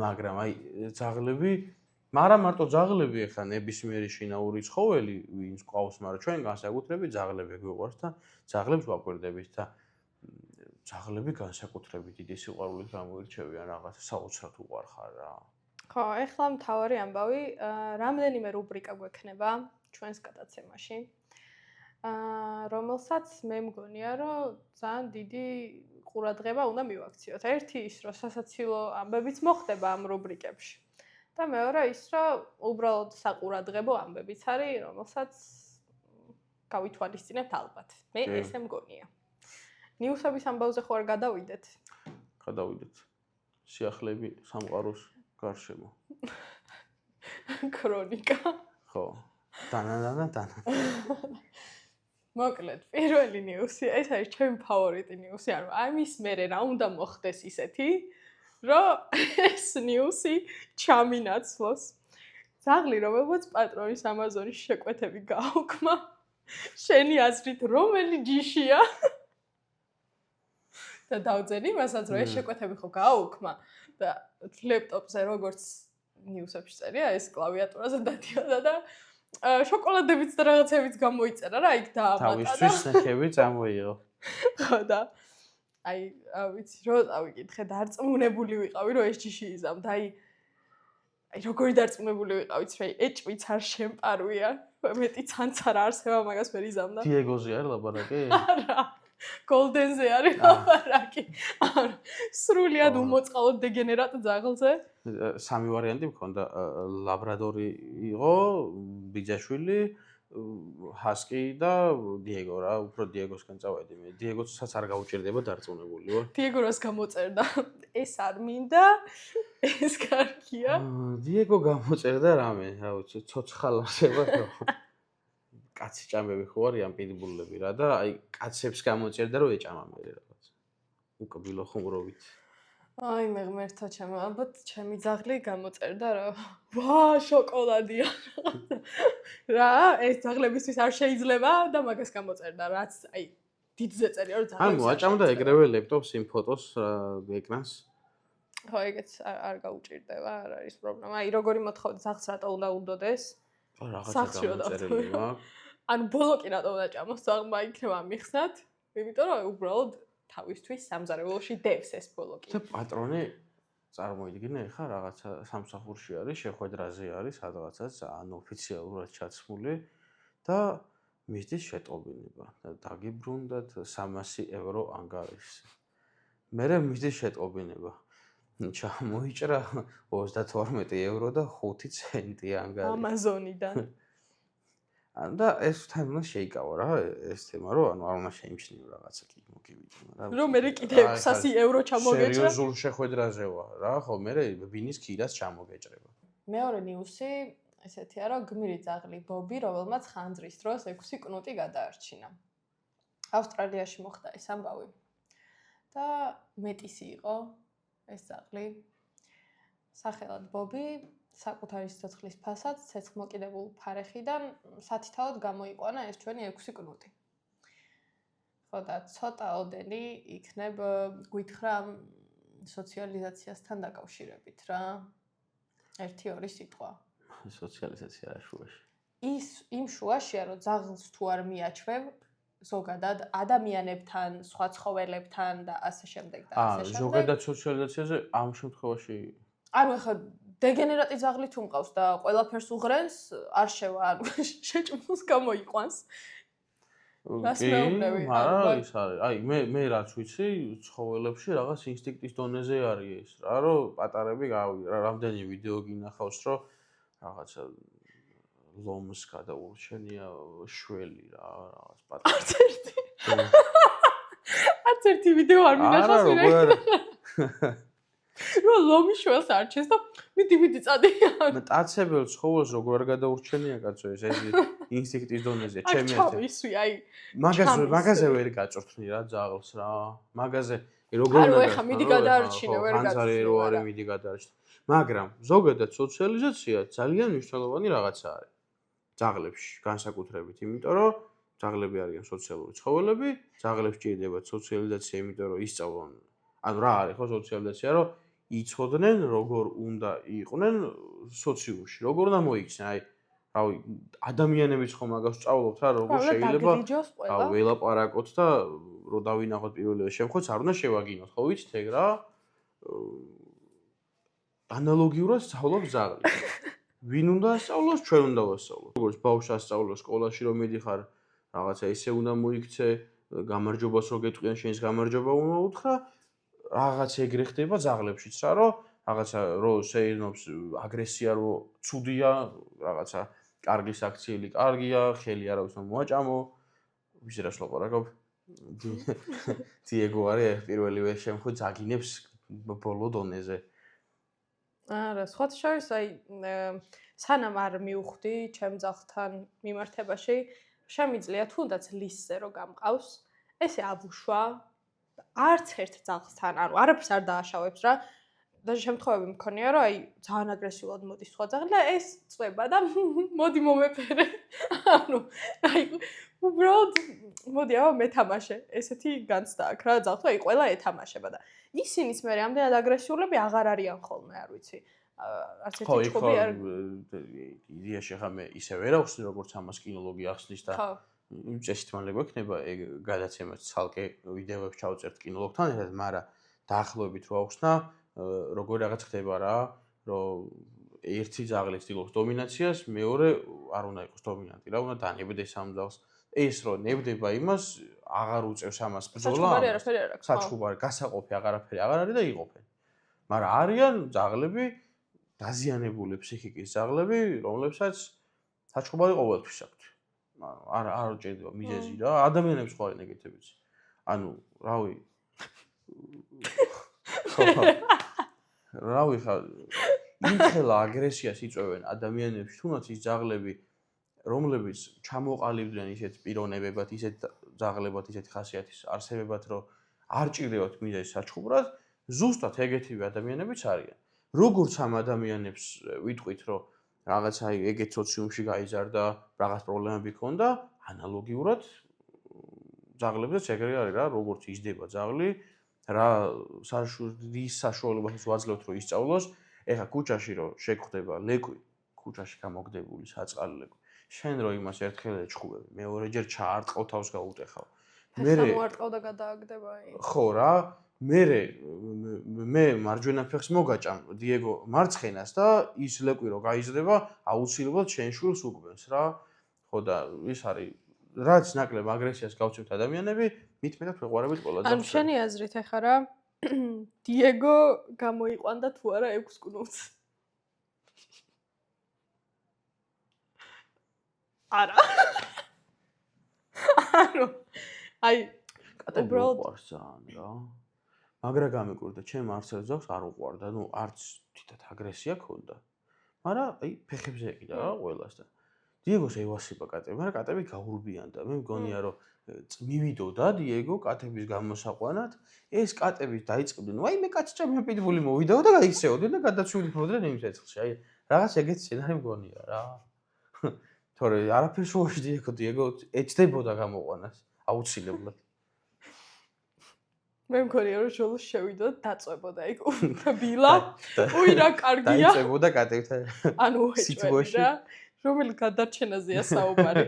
მაგრამ აი ძაღლები მარა მარტო ძაღლები ახლა ნებისმიერი შინაური ცხოველი ვინც ყავს მაგრამ ჩვენ განსაკუთრებით ძაღლები გვიყვარს და ძაღლებს ვაკვირდებით და ძაღლები განსაკუთრებით დიდი სიყვარულით გამოირჩევიან რაღაცა საოცრად უყვარხარ რა ხო ეხლა მთავარი ამბავი რამდენიმე რუბრიკა გვექნება ჩვენს გადაცემაში რომელსაც მე მგონია რომ ძალიან დიდი ყურადღება უნდა მივაქციოთ. ერთი ის რომ სასაცილო ამბებიც მოხდება ამ რუბრიკებში. და მეორე ის რომ უბრალოდ საყურადღებო ამბებიც არის, რომელსაც გავითვალისწინებთ ალბათ. მე ესე მგონია. ნიუსების ამბავზე ხო არ გადავიდეთ? გადავიდეთ. სიახლეები სამყაროს გარშემო. ქრონიკა. ხო. დანა. მოკლედ, პირველი ნიუსი, ეს არის ჩემი ფავორიტი ნიუსი, ანუ ამის მერე რა უნდა მოხდეს ისეთი, რომ ეს ნიუსი ჩამინაცვლოს. ძაღლი, რომელსაც პატრონის ამაზონის შეკვეთები გააუქმა, შენი აზრით რომელი ჯიშია? და დავძენი მასაც, რომ ეს შეკვეთები ხო გააუქმა და ლეპტოპზე როგორც ნიუსებში წერია, ეს კლავიატურაზე დადიოდა და შოკოლადებიც და რაღაცებიც გამოიწერა რა იქ დაამატა და თავისთვის ნახევი წამოიღო. ხო და აი ვიცი რომ წავიკითხე დარწმუნებული ვიყავი რომ ეს ჯიში იზამ და აი როგორი დარწმუნებული ვიყავით რომ ეჭვიც არ შემპარვია მეტი ცანც არ არსება მაგას ვერ იზამდა დიეგოზე არის ლაბარაკი? არა გოლდენზე არის ლაბარაკი არა სრულიად უმოწყალოდ დეგენერატ ძაღლზე სამი ვარიანტი მქონდა ლაბრადორი იყო ბიძაშვილი ჰასკი და დიეგო რა უფრო დიეგოსგან წავედი მე დიეგოსაც არ გაუჭირდება დარწმუნებული ვარ დიეგო რას გამოწერდა ეს არ მინდა ეს კარგია დიეგო გამოწერდა რამე რა ვიცი ცოცხალ არსება კაცი ჭამები ხო არიან პიტბულები რა და აი კაცებს გამოწერდა რომ ეჭამა მე რაღაც უკბილო ხუმრობით აი მე ღმერთო ჩემო ალბათ ჩემი ძაღლი გამოწერდა რომ ვა შოკოლადია რა ეს ძაღლებისთვის არ შეიძლება და მაგას გამოწერდა რაც აი დიდზე წერია რომ ძაღლებს ან მოაჭამდა ეგრევე ლეპტოპს იმ ფოტოს ეკრანს ხო ეგეც არ გაუჭირდება არ არის პრობლემა აი როგორი მოთხოვდი ძაღლს რატო უნდა უნდოდეს რაღაცა გამოწერილი მაქვს ან ბოლოკი რატო უნდა ჭამოს ძაღლმა იქნება მიხსნათ იმიტომ რომ უბრალოდ თავისთვის სამზარეულოში დევს ეს ბოლოკი. და პატრონი წარმოიდგინე ხა რაღაცა სამსახურში არის, შეხვედრაზე არის, სადღაცაც ან ოფიციალურად ჩაცმული და მისდის შეტყობინება და დაგიბრუნდათ 300 евро ანგარიშზე. მერე მისდის შეტყობინება. ჩამოიჭრა 32 евро და 5 ცენტი ანგარიში. ამაზონიდან. და ეს თან უნდა შეიკავა რა ეს თემა რომ ანუ არ უნდა შეიმჩნიო რაღაცა კი მოგივიდი რა რომ მე კიდე 600 евро ჩამოგეჭრა სერიოზულ შეხვედრაზე ვარ რა ხო მე ბინის ქირას ჩამოგეჭრება მეორე ნიუსი ესეთია რომ გმირი ძაღლი ბობი რომელმაც ხანძრის დროს 6 კნუტი გადაარჩინა ავსტრალიაში მოხდა ეს ამბავი და მეტისი იყო ეს ძაღლი სახელად ბობი საკუთარი სიცოცხლის ფასად ცეცხლმოკიდებულ ფარეხიდან სათითაოდ გამოიყვანა ეს ჩვენი 6 კნუტი. ხო და ცოტა ოდენი იქნებ გვითხრა სოციალიზაციასთან დაკავშირებით რა. 1-2 სიტყვა. სოციალიზაცია შუაში. ის იმ შუაშია რომ ძაღლს თუ არ მიაჩვევ ზოგადად ადამიანებთან, სხვა ცხოველებთან და ასე შემდეგ და ასე შემდეგ. ზოგადად სოციალიზაციაზე ამ შემთხვევაში ანუ ეხლა დეგენერატი ძაღლი თუ მყავს და ყველაფერს უღრენს, არ შევა, ანუ შეჭმულს გამოიყვანს. რას მეუბნები? არა, ის არის. აი, მე რაც ვიცი, ცხოველებში რაღაც ინსტინქტის დონეზე არის ეს, რა, რომ პატარები რამდენი ვიდეო გინახავს, რომ რაღაცა ლომს გადაურჩენია შველი რა, რაღაც პატარა. არც ერთი ვიდეო არ მინახავს მე. რო ლომი შველს არჩეს და მიდი წადიან. მტაცებელ ცხოველს როგორ არ გადაურჩენია კაცო ეს ინსტინქტის დონეზე, ჩემი ერთად. ისვი, აი. მაგაზე ვერ გაწვრთნი რა ძაღლს რა. მაგაზე როგორ არა, ეხა მიდი გადაარჩინე, ვერ განცარი რო არის მიდი გადაარჩინე. მაგრამ ზოგადად სოციალიზაცია ძალიან მნიშვნელოვანი რაღაცა არის ძაღლებში, განსაკუთრებით, იმიტომ რომ ძაღლები არიან სოციალური ცხოველები, ძაღლებს ჭირდებათ სოციალიზაცია, იმიტომ რომ ისწავლონ. ანუ რა არის ხო სოციალიზაცია, რომ იცოდნენ როგორ უნდა იყვნენ სოციუმში, როგორ უნდა მოიქცნენ. აი, რავი, ადამიანებიც ხომ მაგას სწავლობთ რა, როგორ შეიძლება ველაპარაკოთ და რო დავინახოთ პირველ შემთხვევაში არ უნდა შევაგინოთ, ხო ვიცით ეგ რა? ანალოგიურად სწავლობს ძაღლი. ვინ უნდა ასწავლოს, ჩვენ უნდა ვასწავლოთ. როგორც ბავშვს ასწავლოს სკოლაში რომ მიდიხარ, რაღაცა ისე უნდა მოიქცე, გამარჯვებას რო გეტყვიან, შენს გამარჯვება უნდა უთხრა. რაღაც ეგრე ხდება ძაღლებშიც რა, რომ რაღაცა რო შეირნობს აგრესია რო ცუდია, რაღაცა კარგი საქციელი კარგია, ხელი არავის უნდა მოაჭამო. ვის რას ლაპარაკობ? დიეგო არის პირველივე შემთხვევაში ძაგინებს ბოლო დონეზე. არა, სხვათა შორის აი სანამ არ მივხვდი ჩემ ძაღლთან მიმართებაში, შემიძლია თუნდაც ლისზე რო გამყავს, ესე ავუშვა არც ერთ ძაღლთან, ანუ არაფერს არ დააშავებს რა. даже შემთხვევები მქონია, რომ აი ძალიან აგრესიულად მოდის სხვა ძაღლი და ეს წვება და მოდი მომეფერე. ანუ აი უბრალოდ მოდი აბა მეთამაშე. ესეთი განცდა აქვს რა ძაღლთან, აი ყველა ეთამაშება და ისინიც მე რამდენად აგრესიულები აღარ არიან ხოლმე, არ ვიცი. არც ერთი ჭკობი არ იდეაში ხა მე ისე ვერ ახსნი როგორც ამას კინოლოგი ახსნის და წესითმალე გვექნება ეგ გადაცემას ცალკე ვიდეოებს ჩავწერთ კინოლოგთან ერთად, მაგრამ დაახლოებით რო ახსნა როგორ რაღაც ხდება რა, რომ ერთი ძაღლი ცდილობს დომინაციას, მეორე არ უნდა იყოს დომინანტი რა, უნდა დანებდეს ამ ძაღლს. ეს რო ნებდება იმას, აღარ უწევს ამას ბრძოლა. საჩუბარი არაფერი არ აქვს. საჩუბარი, გასაყოფი აღარაფერი აღარ არის და იყოფენ. მაგრამ არიან ძაღლები დაზიანებული ფსიქიკის ძაღლები, რომლებსაც საჩუბარი ყოველთვის აქვთ. არ ჭირდება მიზეზი რა, ადამიანებს ხო არის ეგეთებიც. ანუ, რავი. რავი ხა იმხელა აგრესიას იწვევენ ადამიანებში, თუნდაც ის ძაღლები, რომლებიც ჩამოყალიბდნენ ისეთ პიროვნებებად, ისეთ ძაღლებად, ისეთ ხასიათის არსებებად, რომ არ ჭირდებათ მიზეზი საჩუბრად, ზუსტად ეგეთივე ადამიანებიც არიან. როგორც ამ ადამიანებს ვიტყვით, რომ რაღაც აი ეგეთ სოციუმში გაიზარდა, რაღაც პრობლემები ჰქონდა, ანალოგიურად ძაღლებზეც ეგრე არის რა, როგორც იზრდება ძაღლი, რა საშუალებასაც ვაძლევთ რომ ისწავლოს. ეხა ქუჩაში რომ შეგხვდება ლეკვი, ქუჩაში გამოგდებული საწყალი ლეკვი. შენ რო იმას ერთხელ ეჩხუბები, მეორეჯერ ჩაარტყავ თავს გაუტეხავ. მე მოარტყავ და გადააგდება ის. ხო რა, მე მარჯვენა ფეხს მოგაჭამ დიეგო მარცხენას და ის ლეკვი რო გაიზრდება, აუცილებლად შენ შვილს უგბენს რა. ხო და ის არის რაც ნაკლებ აგრესიას გავცემთ ადამიანები, მით მეტად ვეყვარებით ყველა ძაღლს. ანუ შენი აზრით ახლა რა დიეგო გამოიყვანდა თუ არა 6 კუნუს? არა. ანუ აი უბრალოდ უყვარს ძალიან რა. მაგრა გამიკვირდა, ჩემ არცერთ ძაღლს არ უყვარდა, ნუ არც თითქოს აგრესია ქონდა. მაგრამ აი ფეხებზე ეკიდა რა ყველას და დიეგოს ევასება კატები, მაგრამ კატები გაურბიან და მე მგონია რომ მივიდოდა დიეგო კატების გამოსაყვანად, ეს კატები დაიწყებდნენ, აი მე კაცჭა მე პიტბული მოვიდაო და გაიქცეოდნენ და გადაცვლიდნენ იმ ცეცხლში. აი რაღაც ეგეთ სცენარი მგონია რა. თორე არაფერს უაში დიეგო ეჭდებოდა გამოყვანას აუცილებლად. მე მგონია რომ ჟოლოს შევიდო და დაწვებოდა იქ ბილა. უი რა კარგია. დაიწებოდა კატებთან. ანუ ეჭვები რა. რომელი გადარჩენაზეა საუბარი.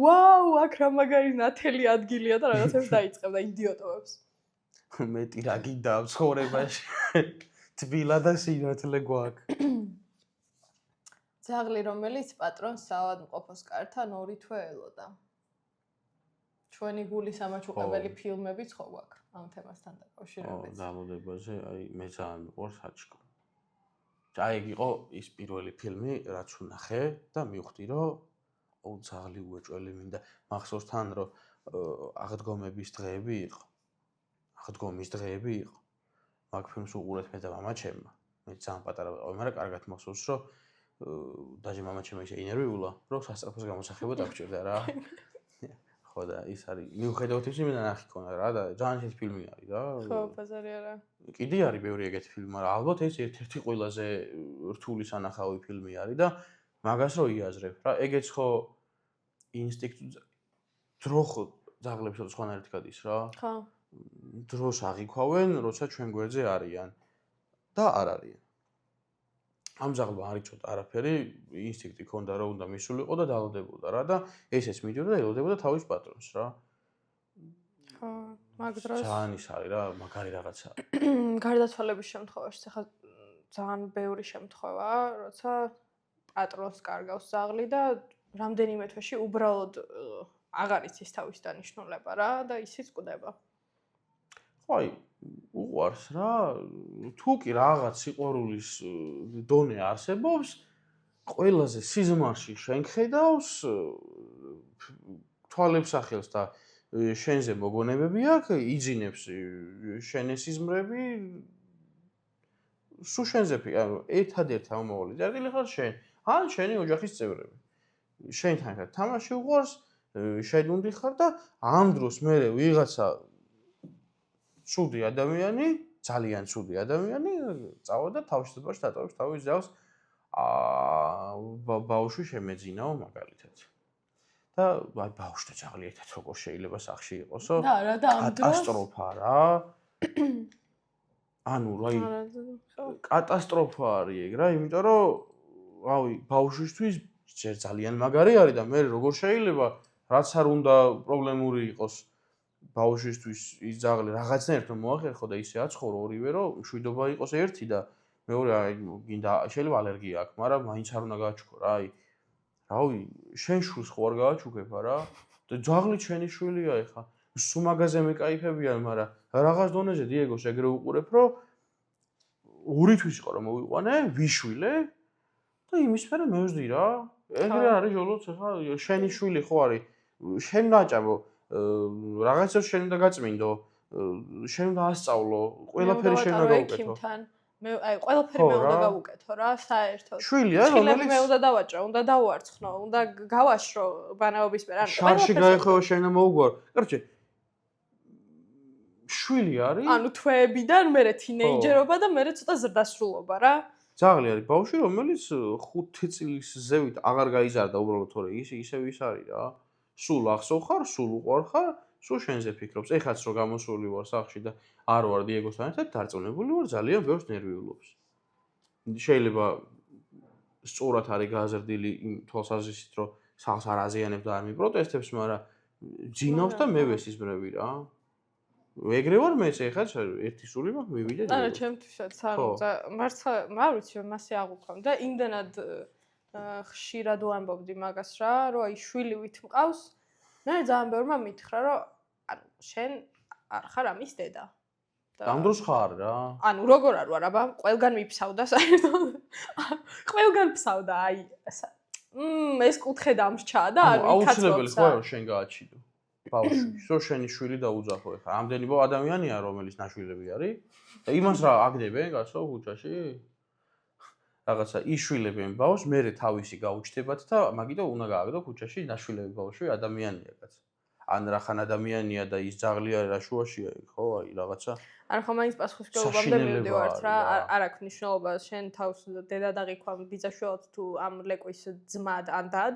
ვაუ, აქ რა მაგარი ნათელი ადგილია და რაღაცებს დაიწყებდა იდიოტოებს. მეტი რა გინდა ცხოვრებაში. თბილა და სინათლე გვაქვს. ძაღლი, რომელიც პატრონს საავადმყოფოს კართან 2 თვე ელოდა. ჩვენი გულის ამაჩუყებელი ფილმებიც ხო გვაქვს ამ თემასთან დაკავშირებით. დამოდებაზე, აი მე ძალიან მიყვარს საჩქო. აი ეგ იყო ის პირველი ფილმი, რაც ვნახე და მივხვდი, რომ ძაღლი უეჭველი მინდა. მახსოვს თან, რომ აღდგომების დღეები იყო. აღდგომის დღეები იყო. მაგ ფილმს უყურეთ მე და მამაჩემმა. მე ძალიან პატარა ვიყავი, მაგრამ კარგად მახსოვს, რომ დაჟე მამაჩემი ისე ინერვიულა, რომ სასწრაფოს გამოსახება დაგჭირდა რა. ხო და ის არის მიუხედავად იმისა, მე ნახი ქონა რა და ძალიან ისეთი ფილმი არის რა. ხო, ბაზარი არა. კიდე არის ბევრი ეგეთი ფილმი, მაგრამ ალბათ ეს ერთ-ერთი ყველაზე რთული სანახავი ფილმი არის და მაგას რო იაზრებ რა. ეგეც ხო ინსტინქტი დრო ხო ძაღლებსაც სხვანაირად გადის რა. ხო. დროს აღიქვავენ, როცა ჩვენ გვერდზე არიან და არ არიან. ამ ძაღლმა არ იცოდა არაფერი, ინსტინქტი ჰქონდა რომ უნდა მისულიყო და დაალოდებოდა რა და ესეც მიდიოდა და ელოდებოდა თავის პატრონს რა. ხო, მაგ დროს ძალიან ის არის რა, მაგარი რაღაცა. გარდაცვალების შემთხვევაში ხა ძალიან ბევრი შემთხვევაა, როცა პატრონს კარგავს ძაღლი და რამდენიმე თვეში უბრალოდ აღარ იცის თავის დანიშნულება რა და ისიც კვდება. ხო, აი, უყვარს რა, თუ კი რაღაც სიყვარულის დონე არსებობს, ყველაზე სიზმარში შენ ხედავს, თვალებს ახელს და შენზე მოგონებები აქვს, იძინებს შენეს სიზმრები, სულ შენზე, ანუ ერთადერთი ამომავალი წერტილი ხარ შენ, ან შენი ოჯახის წევრები. შენთან ერთად თამაში უყვარს, შედუნდი ხარ და ამ დროს მე ვიღაცა ცუდი ადამიანი, ძალიან ცუდი ადამიანი, წავა და თავშესაფარში დატოვებს თავის ძაღლს, ბავშვი შემეძინაო მაგალითად. და აი ბავშვი და ძაღლი ერთად როგორ შეიძლება სახში იყოსო? და რა და ამ დროს კატასტროფა რა. ანუ რაი კატასტროფა არის ეგ რა, იმიტომ რომ რავი, ბავშვისთვის ჯერ ძალიან მაგარი არის და მე როგორ შეიძლება რაც არ უნდა პრობლემური იყოს ბავშვისთვის ის ძაღლი რაღაცნაირად მოახერხო და ისე აცხოვრო ორივე რომ მშვიდობა იყოს ერთი და მეორე აი გინდა შეიძლება ალერგია აქვს, მაგრამ მაინც არ უნდა გააჩუქო რა, აი რავი, შენ შვილს ხო არ გააჩუქებ რა? და ძაღლი ჩვენი შვილია ეხა. სულ მაგაზე მეკაიფებიან, მაგრამ რაღაც დონეზე დიეგოს ეგრე უყურებ, რომ ორი თვის იყო რომ მოვიყვანე, ვიშვილე და იმის მერე მევზდი რა. ეგრე არის ჯოლოც ეხა შენი შვილი ხო არის? შენ დაჭამო, რაღაცას შენ უნდა გაწმინდო, შენ უნდა ასწავლო, ყველაფერი შენ უნდა გაუკეთო. მე აი ყველაფერი მე უნდა გავუკეთო რა, საერთოდ. შვილია, რომელიც მე უნდა დავაჭრო, უნდა დავუარცხნო, უნდა გავაშრო ბანაობის პერ. ანუ შარში გაეხო შენ მოუგვარ. კარჩე შვილი არის? ანუ თვეებიდან მერე თინეიჯერობა და მერე ცოტა ზრდასრულობა რა. ძაღლი არის ბავშვი, რომელიც 5 წლის ზევით აღარ გაიზარდა უბრალოდ თორე ისევ ის არის რა. სულ ახსოვ ხარ, სულ უყვარ ხარ, სულ შენზე ფიქრობს. ეხაც რო გამოსული ვარ სახში და არ ვარ დიეგოსთან ერთად, დარწმუნებული ვარ, ძალიან ბევრს ნერვიულობს. შეიძლება სწორად არის გაზრდილი იმ თვალსაზრისით, რომ სახს არ აზიანებს და არ მიპროტესტებს, მაგრამ ძინავს და მევეს ისმრები რა. ეგრე ვარ მეც ეხაც ერთი სული მაქვს მივიდე. არა, ჩემთვისაც არა, მართლა არ ვიცი, მასე აღვქვამ და იმდანად ხშირად ვამბობდი მაგას რა, რომ აი შვილივით მყავს. მე ძალიან ბევრმა მითხრა, რომ ანუ შენ არ ხარ ამის დედა. ამ დროს ხარ რა. ანუ როგორ არ ვარ, აბა, ყველგან მიფსავდა საერთოდ. ყველგან ფსავდა, აი ეს კუთხე დამრჩა და არ მიქაცბობს. აუცილებელი ხო რომ შენ გააჩიდო. ბავშვი, სულ შენი შვილი დაუძახო ეხლა. ამდენი ადამიანია, რომელიც ნაშვილები არის და იმას რა აგდებენ, კაცო, ქუჩაში? რაღაცა იშვილებენ ბავშვს, მერე თავისი გაუჩნდებათ და მაგიტომ უნდა გააგდო ქუჩაში ნაშვილები ბავშვი ადამიანია კაცო. ან რახან ადამიანია და ის ძაღლი არის რა შუაშია, ხო, აი რაღაცა. არ ხო მაინც პასუხისმგებლობამდე მივდივართ რა, არ აქვს მნიშვნელობა შენ თავს დედა დაღიქვამ ბიძაშვილად თუ ამ ლეკვის ძმად ან დად.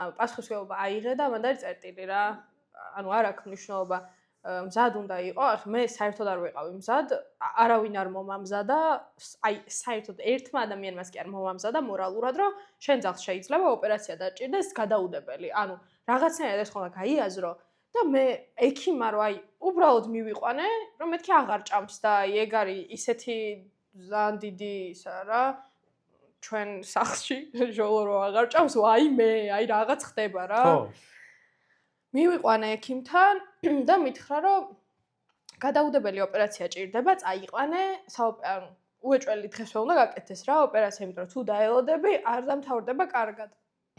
ანუ პასუხისმგებლობა აიღე და მანდ არის წერტილი რა. ანუ არ აქვს მნიშვნელობა მზად უნდა იყო, მე საერთოდ არ ვიყავი მზად, არავინ არ მომამზადა, აი საერთოდ ერთმა ადამიანმაც კი არ მომამზადა მორალურად, რომ შენ ძაღლს შეიძლება ოპერაცია დაჭირდეს, გადაუდებელი. ანუ რაღაცნაირად ეს ხოლმე გაიაზრო და მე ექიმმა რომ აი უბრალოდ მივიყვანე, რომ მეთქი აღარ ჭამს და აი ეგ არის ისეთი ძალიან დიდი ისა რა ჩვენ სახლში ჟოლო რო აღარ ჭამს, ვაიმე, აი რაღაც ხდება რა. ხო. მივიყვანე ექიმთან და მითხრა რომ გადაუდებელი ოპერაცია ჭირდება, წაიყვანე, უეჭველი დღესვე უნდა გაკეთდეს რა ოპერაცია, იმიტომ რომ თუ დაელოდები, არ დამთავრდება კარგად.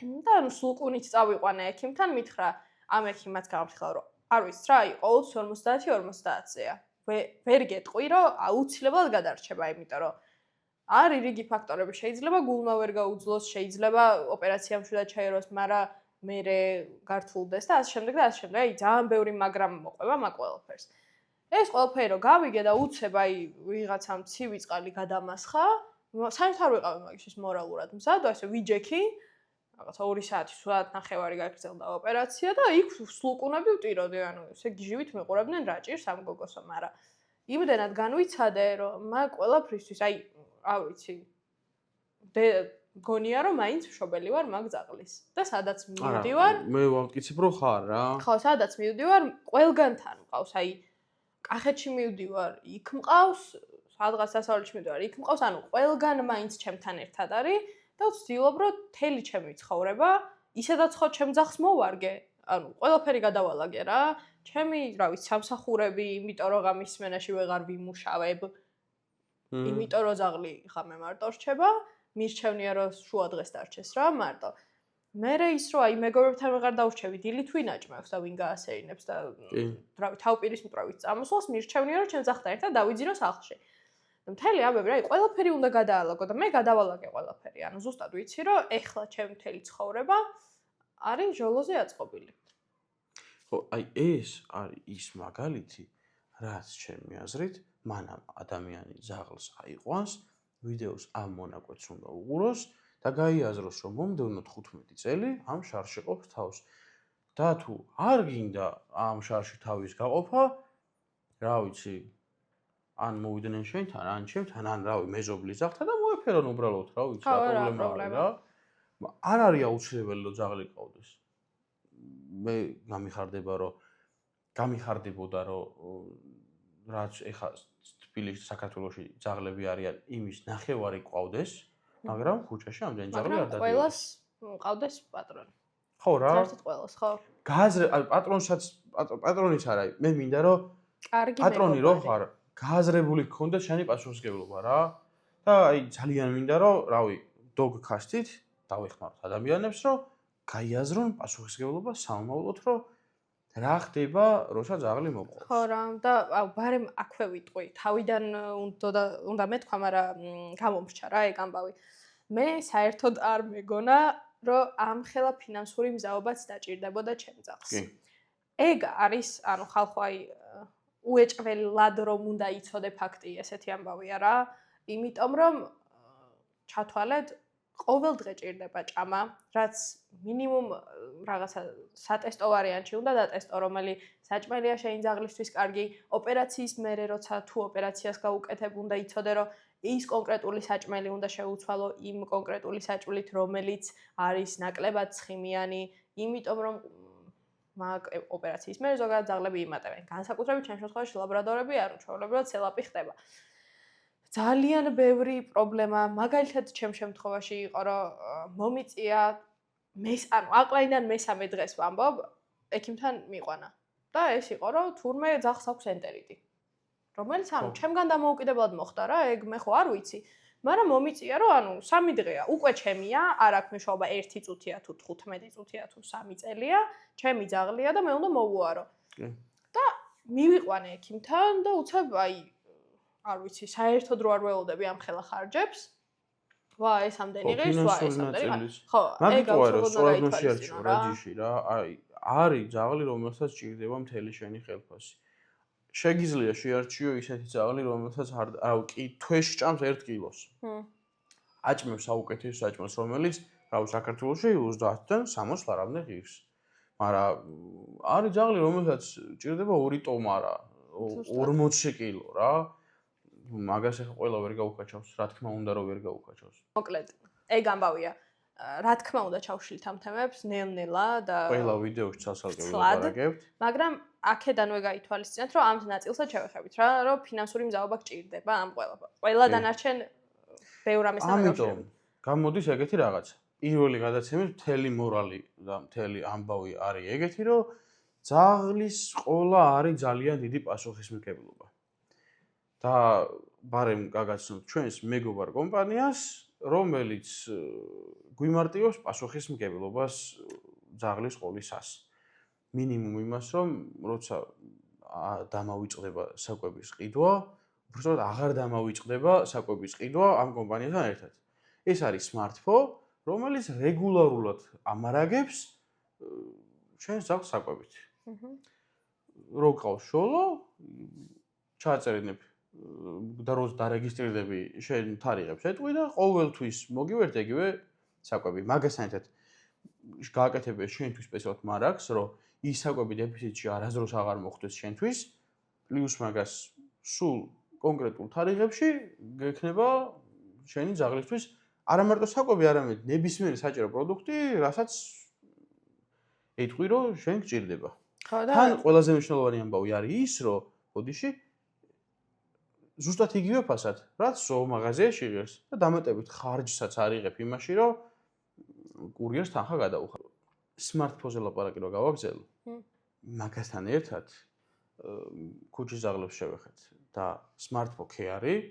და ანუ სულკუნით წავიყვანე ექიმთან, მითხრა ამ ექიმაც გამიფრთხილა რომ არ ვიცი რა, აი ყოველთვის 50-50-ზეა. ვერ გეტყვი რომ აუცილებლად გადარჩება, იმიტომ რომ არის რიგი ფაქტორები, შეიძლება გულმა ვერ გაუძლოს, შეიძლება ოპერაცია მშვიდად ჩაეროს, მაგრამ მერე გართულდეს და ასე შემდეგ და ასე შემდეგ. აი ძალიან ბევრი მაგრამ მოყვება მაგ ყველაფერს. ეს ყველაფერი რომ გავიგე და უცებ აი ვიღაცამ ცივი წყალი გადამასხა, საერთოდ არ ვიყავი მაგის მორალურად მზად, ასე ვიჯექი, რაღაცა 2 საათი, საათ ნახევარი გაგრძელდა ოპერაცია და იქ სულკუნები ვტიროდი, ანუ ესე გიჟივით მიყურებდნენ რა ჭირს ამ გოგოსო, მაგრამ იმდენად განვიცადე, რომ მაგ ყველაფრისთვის აი რა ვიცი გონია რომ მაინც მშობელი ვარ მაგ ძაღლის და სადაც მივდივარ მე ვამტკიცებ რომ ხარ რა ხო სადაც მივდივარ ყველგანთან მყავს აი კახეთში მივდივარ იქ მყავს სადღაც დასავლეთში მივდივარ იქ მყავს ანუ ყველგან მაინც ჩემთან ერთად არის და ვცდილობ რომ თელი ჩემი ცხოვრება ისედაც ხო ჩემ ძაღლს მოვარგე ანუ ყველაფერი გადავალაგე რა ჩემი რა ვიცი სამსახურები იმიტომ რომ ღამის სმენაში ვეღარ ვიმუშავებ იმიტომ რომ ძაღლი ღამე მარტო რჩება მირჩევნია რომ შუა დღეს დარჩეს რა მარტო მერე ის რომ აი მეგობრებთან ვეღარ დავრჩევი დილით ვინ აჭმევს და ვინ გაასეირნებს და რა ვიცი თავპირის მტვრევით წამოსვლას მირჩევნია რომ ჩემ ძაღლთან ერთად დავიძინო სახლში და მთელი ამბები რა ყველაფერი უნდა გადაალაგო და მე გადავალაგე ყველაფერი ანუ ზუსტად ვიცი რომ ეხლა ჩემი მთელი ცხოვრება არის ჟოლოზე აწყობილი ხო აი ეს არის ის მაგალითი რაც ჩემი აზრით მანამ ადამიანი ძაღლს აიყვანს ვიდეოს ამ მონაკვეთს უნდა უყუროს და გაიაზროს რომ მომდევნო 15 წელი ამ შარში ყოფს თავს და თუ არ გინდა ამ შარში თავის გაყოფა რა ვიცი ან მოვიდნენ შენთან ან ჩემთან ან რავი მეზობლის ძაღლთან და მოეფერონ უბრალოდ რა ვიცი რა პრობლემა რა არ არის აუცილებელი რომ ძაღლი ყავდეს მე გამიხარდებოდა რომ რაც ეხა თბილისში საქართველოში ძაღლები არიან იმის ნახევარი ყავდეს მაგრამ ქუჩაში ამდენი ძაღლი არ დადიოდეს ყველას ყავდეს პატრონი ხო რა საერთოდ ყველას ხო გააზრე პატრონის არა მე მინდა რომ პატრონი რო ხარ გააზრებული გქონდეს შენი პასუხისმგებლობა რა და აი ძალიან მინდა რომ რავი დოგ-ქასტით დავეხმაროთ ადამიანებს რომ გაიაზრონ პასუხისმგებლობა სამომავლოდ რომ რა ხდება, როცა ძაღლი მოყავს? ხო რა, და ბარემ აქვე ვიტყვი. თავიდან უნდა მეთქვა, მაგრამ გამომრჩა რა ეგ ამბავი. მე საერთოდ არ მეგონა, რომ ამხელა ფინანსური მზაობაც დაჭირდებოდა ჩემ ძაღლს. ეგ არის, ანუ ხალხო აი უეჭველად რომ უნდა იცოდე ფაქტი, ესეთი ამბავია რა. იმიტომ რომ ჩათვალეთ ყოველ დღე ჭირდება ჭამა, რაც მინიმუმ რაღაცა სატესტო ვარიანტში უნდა დატესტო, რომელი საჭმელია შენი ძაღლისთვის კარგი, ოპერაციის მერე როცა თუ ოპერაციას გაუკეთებ, უნდა იცოდე, რომ ის კონკრეტული საჭმელი უნდა შეუცვალო იმ კონკრეტული საჭმლით, რომელიც არის ნაკლებად ცხიმიანი, იმიტომ რომ მაგ ოპერაციის მერე ზოგადად ძაღლები იმატებენ. განსაკუთრებით ჩემ შემთხვევაში ლაბრადორები არ უჩვეულებრივად სელაპი ხდება. ძალიან ბევრი პრობლემა, მაგალითად ჩემ შემთხვევაში იყო, რომ მომიწია ანუ აკლაიდან მესამე დღეს ვამბობ, ექიმთან მიყვანა. და ეს იყო, რომ თურმე ძაღლს აქვს ენტერიტი. რომელიც ანუ ჩემგან დამოუკიდებლად მოხდა რა, ეგ მე ხო არ ვიცი. მაგრამ მომიწია, რომ ანუ 3 დღეა, უკვე ჩემია, არ აქვს მნიშვნელობა 1 წუთია თუ 15 წუთია თუ 3 წელია, ჩემი ძაღლია და მე უნდა მოვუარო. და მივიყვანე ექიმთან და უცებ აი არ ვიცი, საერთოდ რო არ ველოდები ამ ხელა ხარჯებს. ვა, ეს ამდენი ღირს, ვა, ეს ამდენი. ხო, ეგ სწორად შეარჩიო რა ჯიში რა. აი, არის ძაღლი, რომელსაც ჭირდება მთელი შენი ხელფასი. შეგიძლია შეარჩიო ისეთი ძაღლი, რომელსაც კი თვეში ჭამს 1 კილოს. აჭმევს საუკეთესო საჭმელს, რომელიც, რავი, საქართველოში 30-დან 60 ლარამდე ღირს. მაგრამ არის ძაღლი, რომელსაც ჭირდება 2 ტომა რა, 40 კილო რა. მაგას ახლა ყველა ვერ გაუკაჩავს, რა თქმა უნდა, რომ ვერ გაუკაჩავს. მოკლედ, ეგ ამბავია. რა თქმა უნდა ჩავშლით ამ თემებს ნელ-ნელა და ყველა ვიდეოში ცალ-ცალკე ვილაპარაკებთ. მაგრამ აქედანვე გაითვალისწინოთ, რომ ამ ნაწილსაც შევეხებით რა, რომ ფინანსური მზაობა გჭირდება ამ ყველა დანარჩენ ბევრ ამასთან ამიტომ გამოდის ეგეთი რაღაცა. პირველი გადაცემის მთელი მორალი და მთელი ამბავი არის ეგეთი, რომ ძაღლის ყოლა არის ძალიან დიდი პასუხისმგებლობა. და ბარემ გაგაცნობთ ჩვენს მეგობარ კომპანიას, რომელიც გვიმარტივებს პასუხისმგებლობას ძაღლის ყოლისას. მინიმუმ იმას, რომ როცა დამავიწყდება საკვების ყიდვა, უბრალოდ აღარ დამავიწყდება საკვების ყიდვა ამ კომპანიასთან ერთად. ეს არის smartpho, რომელიც რეგულარულად ამარაგებს ჩვენს ძაღლს საკვებით. რო გყავს შოლო, ჩაწერინებ და როცა დარეგისტრირდები შენ თარიღებს ეტყვი და ყოველთვის მოგივერთ ეგივე საკვები. მაგასთან ერთად გააკეთებია შენთვის სპეციალურად მარაგს, რომ ის საკვები დეფიციტში არასდროს აღარ მოხდეს შენთვის, პლუს მაგას სულ კონკრეტულ თარიღებში გექნება შენი ძაღლისთვის არა მარტო საკვები, არამედ ნებისმიერი საჭირო პროდუქტი, რასაც ეტყვი, რომ შენ გჭირდება. თან ყველაზე მნიშვნელოვანი ამბავი არის ის, რომ ბოდიში ზუსტად იგივე ფასად, რაც ზოომაღაზიაში ღირს და დამატებით ხარჯსაც არიღებ იმაში, რომ კურიერს თანხა გადაუხარ. smartpho-ზე ლაპარაკი რო გავაგზავნე, მაგასთან ერთად ქუჩის ძაღლებს შევეხეთ და smartpho care,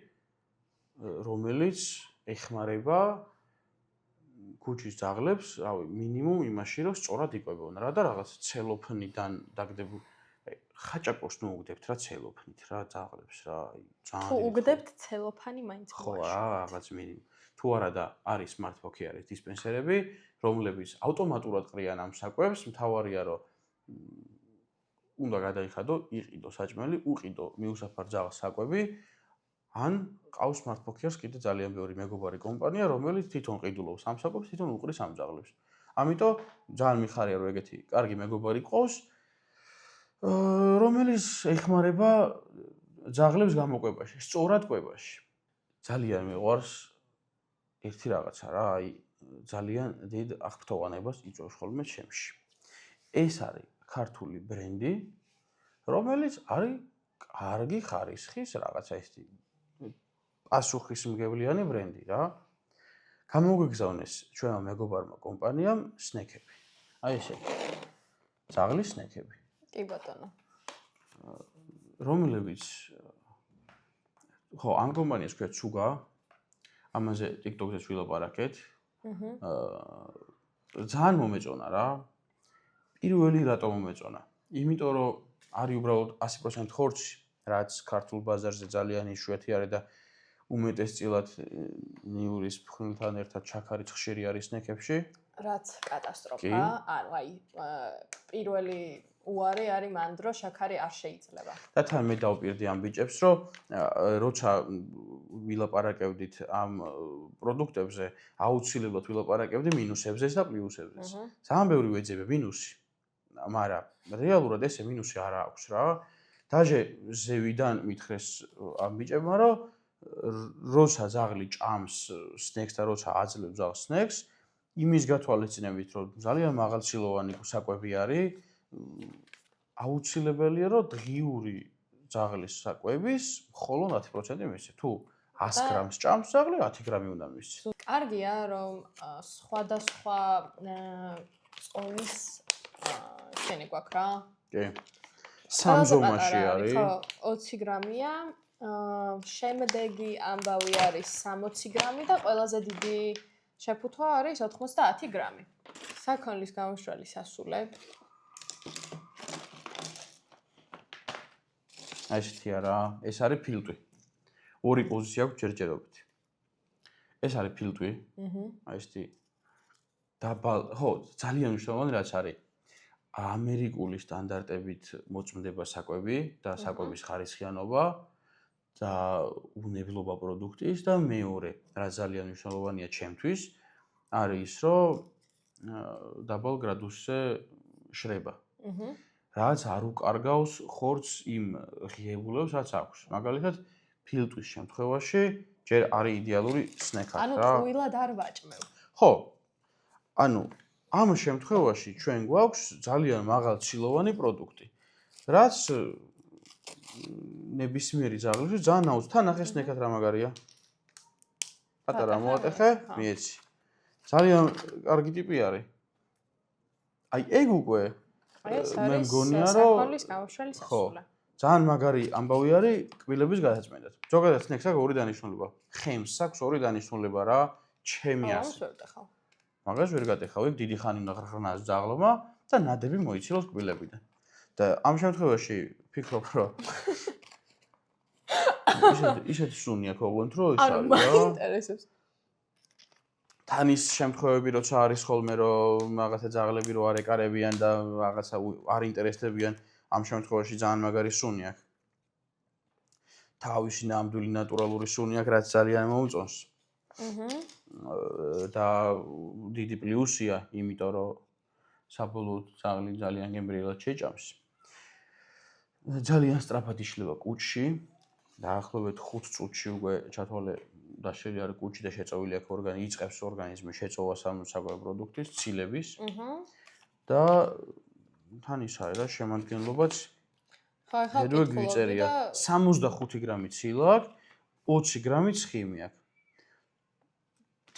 რომელიც ეხმარება ქუჩის ძაღლებს, რავი, მინიმუმ იმაში, რომ სწორად იკვებებონ რა და რაღაც ცელოფნიდან დაგდებული ხაჭაპურს ნუ უგდებთ რა ცელოფნით რა ძაღლებს რა, ძალიან თუ უგდებთ ცელოფანი მაინც ხო რა, რაღაც მინიმუმ. თუ არა და არის smartpho care-ის დისპენსერები, რომლებიც ავტომატურად ყრიან ამ საკვებს, მთავარია რომ უნდა გადაიხადო, იყიდო საჭმელი, უყიდო მიუსაფარ ძაღლს საკვები, ან ყავს smartpho care-ს კიდე ძალიან ბევრი მეგობარი კომპანია, რომელიც თვითონ ყიდულობს ამ საკვებს, თვითონ უყრის ამ ძაღლებს. ამიტომ ძალიან მიხარია რომ ეგეთი კარგი მეგობარი ყავს, რომელიც ეხმარება ძაღლებს გამოკვებაში, სწორად კვებაში. ძალიან მიყვარს ერთი რაღაცა რა, აი ძალიან დიდ აღფრთოვანებას იწვევს ხოლმე ჩემში. ეს არის ქართული ბრენდი, რომელიც არის კარგი ხარისხის რაღაცა ისეთი პასუხისმგებლიანი ბრენდი რა. გამოგვიგზავნეს ჩვენმა მეგობარმა კომპანიამ სნეკები. აი ესეთი. ძაღლის სნეკები. კი ბატონო. რომლებიც ხო, ამ კომპანიას ქვია ცუგა. ამაზე TikTok-ზეც ვილაპარაკეთ. ძალიან მომეწონა რა. პირველი რატომ მომეწონა? იმიტომ რომ არის უბრალოდ 100% ხორცი, რაც ქართულ ბაზარზე ძალიან იშვიათი არის და უმეტესწილად ნიურის ფხვნილთან ერთად ჩაქარიც ხშირი არის სნეკებში. რაც კატასტროფა. ანუ აი პირველი უარი არის მან დრო შაქარი არ შეიძლება. და თან მე დავპირდი ამ ბიჭებს, რომ როცა ვილაპარაკებდით ამ პროდუქტებზე, აუცილებლად ვილაპარაკებდი მინუსებზეც და პლუსებზეც. ძალიან ბევრი ვეძებე მინუსი. მაგრამ რეალურად ესე მინუსი არ აქვს რა. დაჟე ზევიდან მითხრეს ამ ბიჭებმა, რომ როცა ძაღლი ჭამს სნექს და როცა აძლევს ძაღლს სნექს, იმის გათვალისწინებით, რომ ძალიან მაღალცილოვანი საკვები არის, აუცილებელია, რომ დღიური ძაღლის საკვების მხოლოდ 10% მისცე. თუ 100 გრამს ჭამს ძაღლი, 10 გრამი უნდა მისცე. კარგია, რომ სხვადასხვა წონის შენი გვაქვს რა. კი. სამზომაში არის. ხო, 20 გრამია. შემდეგი ამბავი არის 60 გრამი და ყველაზე დიდი შეფუთვა არის 90 გრამი. საქონლის გამომშვალი სასულე. აი ესეთი არა, ეს არის ფილტვი. ორი პოზიცია აქვს ჯერჯერობით. ეს არის ფილტვი. აი ესეთი დაბალ, ხო, ძალიან მნიშვნელოვანი რაც არის. ამერიკული სტანდარტებით მოწმდება საკვები და საკვების ხარისხიანობა და უნებლობა პროდუქტის და მეორე, რაც ძალიან მნიშვნელოვანია ჩემთვის, არის ის, რომ დაბალ გრადუსზე შრება. რაც არ უკარგავს ხორცს იმ ღიებულებს, რაც აქვს. მაგალითად, ფილტვის შემთხვევაში ჯერ არის იდეალური სნექად, ანუ რა. ტყუილად არ ვაჭმევ. ხო. ანუ ამ შემთხვევაში ჩვენ გვაქვს ძალიან მაღალცილოვანი პროდუქტი, რაც ნებისმიერი ძაღლისთვის ძალიან აუცილებელი. თან ახე სნექად რა მაგარია? პატარა მოატეხე, მიეცი. ძალიან კარგი ტიპი არის. აი ეგ უკვე მე მგონია რომ საქონლის გამოშველი სასულა. ძალიან მაგარი ამბავი არის კბილების გადაწმენდად. ზოგადად სნექს აქვს ორი დანიშნულება. ხემს აქვს ორი დანიშნულება რა, ჩემი ასე. მაგას ვერ გატეხავ, ეგ დიდი ხანი უნდა ხრნას ძაღლმა და ნადები მოიცილოს კბილებიდან. და ამ შემთხვევაში ფიქრობ, რომ ისეთი სუნი აქვს ოღონდ რომ ის არის რა. მაინტერესებს. თან ის შემთხვევები როცა არის ხოლმე რომ რაღაცა ძაღლები რო არ ეკარებიან და რაღაცა არ ინტერესდებიან, ამ შემთხვევაში ძალიან მაგარი სუნი აქვს. თავისი ნამდვილი ნატურალური სუნი აქვს, რაც ძალიან მომწონს. და დიდი პლუსია, იმიტომ რომ საბოლოოდ ძაღლი ძალიან გემრიელად შეჭამს. ძალიან სწრაფად იშლება კუჭში. დაახლოებით 5 წუთში უკვე ჩათვალე დაშლილი არის კუჭი და შეწოვილი აქვს ორგანიზმი, იწყებს ორგანიზმი შეწოვას ამ საკვებ პროდუქტის, ცილების. და თან ის არის რა შემადგენლობაც. ხედავ გვიწერია 65 გრამი ცილა აქვს, 20 გრამი ცხიმი აქვს.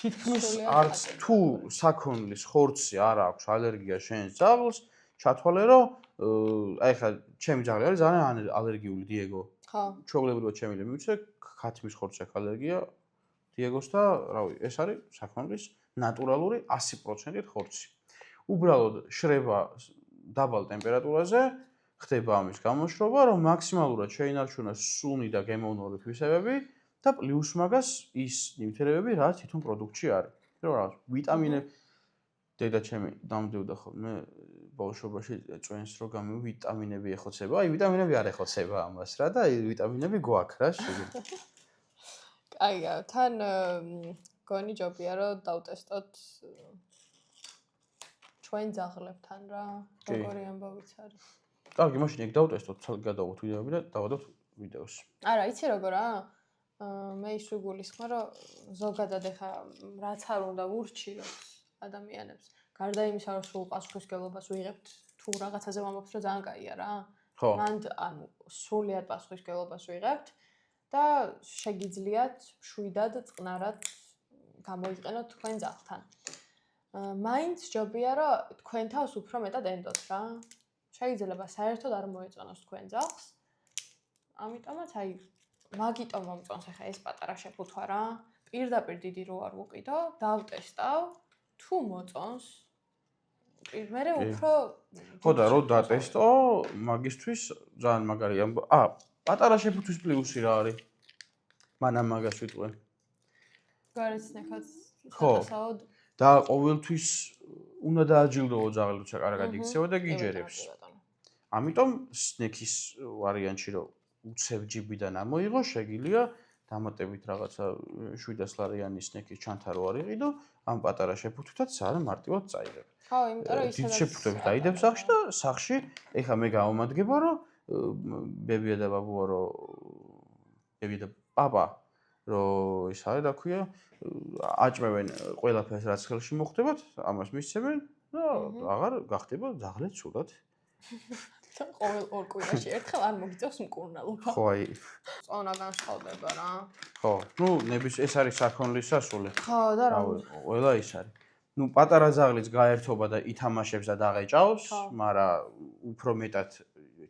თითქმის არც თუ საქონლის ხორცი არ აქვს ალერგია შენს ძაღლს, ჩათვალე რომ აი ხა ჩემი ძაღლი არის ძალიან ალერგიული დიეგო. ხო. ჩვეულებრივად შემიძლია მივიცე ქათმის ხორცს აქვს ალერგია დიეგოს და რავი, ეს არის საქონლის ნატურალური 100%-ით ხორცი. უბრალოდ შრება დაბალ ტემპერატურაზე, ხდება ამის გამოშრობა, რომ მაქსიმალურად შეინარჩუნოს სუნი და გემოვნური თვისებები და პლუს მაგას ის ნივთიერებები, რაც თვითონ პროდუქტში არის. რომ რაღაც ვიტამინები დედა ჩემი დამდევდა ხოლმე ბავშვობაში წვენს რომ გამი ვიტამინები ეხოცება. აი ვიტამინები არ ეხოცება ამას რა და აი ვიტამინები გვაქვს რა შეგვიძლია. კაია, თან გონი ჯობია რომ დავტესტოთ ჩვენ ძაღლებთან რა, როგორი ამბავიც არის. კარგი, მაშინ ეგ დავტესტოთ, ცალკე გადავღოთ ვიდეოები და დავადოთ ვიდეოს. არა, იცი როგორა? მე ის ვიგულისხმე რომ ზოგადად ეხა რაც არ უნდა ვურჩიოთ ადამიანებს. გარდა იმისა, რომ სულ პასუხისმგებლობას ვიღებთ, თუ რაღაცაზე ვამბობთ, რომ ძალიან კაია რა. ხო. მანდ ანუ სრულიად პასუხისმგებლობას ვიღებთ და შეგიძლიათ მშვიდად, წყნარად გამოიყენოთ თქვენ ძაღლთან. მაინც ჯობია, რომ თქვენ თავს უფრო მეტად ენდოთ რა. შეიძლება საერთოდ არ მოეწონოს თქვენ ძაღლს. ამიტომაც აი მაგიტომ მომწონს ახლა ეს პატარა შეფუთვა რა. პირდაპირ დიდი რო არ ვუყიდო, დავტესტავ, თუ მოწონს. მერე უფრო ხო და რო დატესტო, მაგისთვის ძალიან მაგარია. პატარა შეფუთვის პლუსი რა არის? მანამ მაგას ვიტყვე. გარეთ ხო. სასაოდ და ყოველთვის უნდა დააჯილდოო ძაღლი, როცა კარგად იქცევა და გიჯერებს. ამიტომ სნექის ვარიანტში რომ უცებ ჯიბიდან ამოიღო, შეგიძლია დამატებით რაღაცა 700 ლარიანი სნექის ჩანთა რო არ იყიდო, ამ პატარა შეფუთვითაც ძალიან მარტივად წაიღებ. ხო, იმიტომ რომ ისედაც შეფუთვებს დაიდებ სახში და სახში ეხა მე გავამადგება რომ ბებია და ბაბუა რო ბებია და პაპა რო ის არის რა ქვია აჭმევენ ყველაფერს რაც ხელში მოხდებათ, ამას მისცემენ და აღარ გახდება ძაღლი ცუდად. ყოველ ორ კვირაში ერთხელ არ მოგიწევს მკურნალობა. ხო, აი. წონა განსხვავდება რა. ხო, ნუ ეს არის საქონლის სასულე. ხო, და რა. ყველა ის არის. ნუ პატარა ძაღლიც გაერთობა და ითამაშებს და დაღეჭავს, მაგრამ უფრო მეტად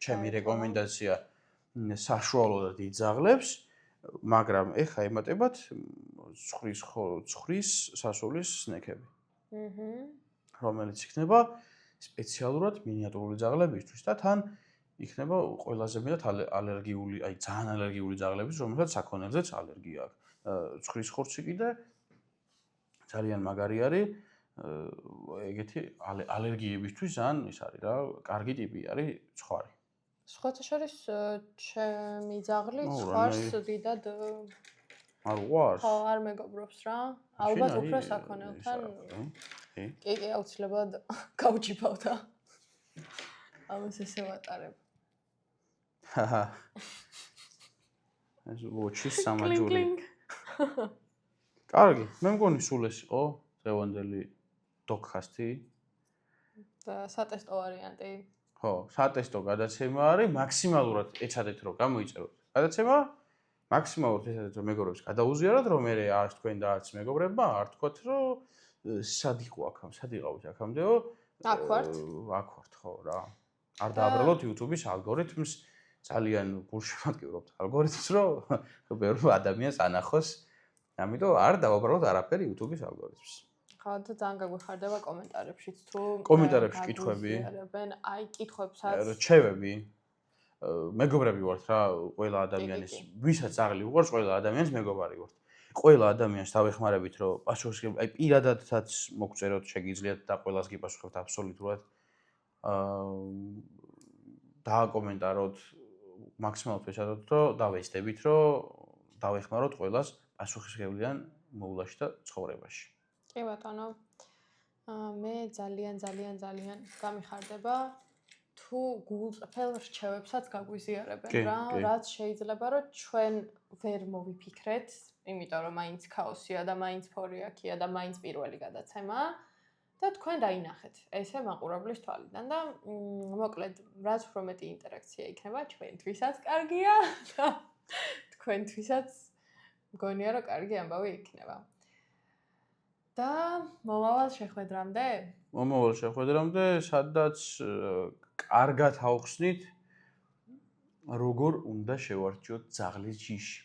ჩემი რეკომენდაცია საშუალო და დიდ ძაღლებს, მაგრამ ეხა ემატებათ ცხვრის სასულის სნექები. რომელიც იქნება სპეციალურად მინიატურული ძაღლებისთვის და თან იქნება ყველაზე მეტად ალერგიული, აი ძალიან ალერგიული ძაღლების, რომელსაც საქონელზეც ალერგია აქვს. ცხვრის ხორცი კიდე ძალიან მაგარი არის ეგეთი ალერგიებისთვის ძალიან ის არის რა, კარგი ტიპი არის ცხვარი. სხვათა შორის ჩემი ძაღლი ცხვარს დიდად არ უყვარს? ხო, არ მეგობრობს რა. ალბათ უფრო საქონელთან. კი, აუცილებლად გავჭიფავ და ამას ესე ვატარებ. ჰაჰა. ეს ვოჩის სამაჯური. კარგი, მე მგონი სულ ეს იყო დღევანდელი დოკასტი. და სატესტო ვარიანტი. ხო, სატესტო გადაცემა არის, მაქსიმალურად ეცადეთ რომ გამოიწეროთ. გადაცემა მაქსიმალურად ეცადეთ რომ მეგობრებს გადაუზიაროთ, რომ მე არც თქვენ და არც მეგობრებმა არ თქვათ, რომ სად იყო აქამ, სად იყავით აქამდეო? აქ ვართ. აქ ვართ, ხო რა. არ დააბრალოთ YouTube-ის ალგორითმს, ძალიან გულშემატკივრობთ ალგორითმს, რომ ბევრ ადამიანს ანახოს. ამიტომ არ დავაბრალოთ არაფერი YouTube-ის ალგორითმს. ხო, და ძალიან გაგვიხარდება კომენტარებშიც თუ კომენტარებში კითხვები. აი, კითხვებსაც. რჩევები. მეგობრები ვართ რა, ყველა ადამიანის, ვისაც აღლი უყვარს, ყველა ადამიანის მეგობარი ვართ. ყველა ადამიანს დავეხმარებით, რომ პასუხი, აი პირადადაც მოგწეროთ, შეგიძლიათ და ყველას გიპასუხებთ აბსოლუტურად. დააკომენტაროთ, მაქსიმალურად ვეცადოთ, რომ დავეცდებით, რომ დავეხმაროთ ყველას პასუხისმგებლიან მოვლაში და ცხოვრებაში. კი ბატონო. მე ძალიან გამიხარდება თუ გულწრფელ რჩევებსაც გაგვიზიარებენ რა, რაც შეიძლება რომ ჩვენ ვერ მოვიფიქრეთ, იმიტომ რომ მაინც ქაოსია და მაინც ფორიაქია და მაინც პირველი გადაცემაა და თქვენ დაინახეთ ესე მაყურებლის თვალიდან და მოკლედ რაც უფრო მეტი ინტერაქცია იქნება ჩვენთვისაც კარგია და თქვენთვისაც მგონია რომ კარგი ამბავი იქნება. და მომავალ შეხვედრამდე? მომავალ შეხვედრამდე, სადაც კარგად ავხსნით, როგორ უნდა შევარჩიოთ ძაღლის ჯიში.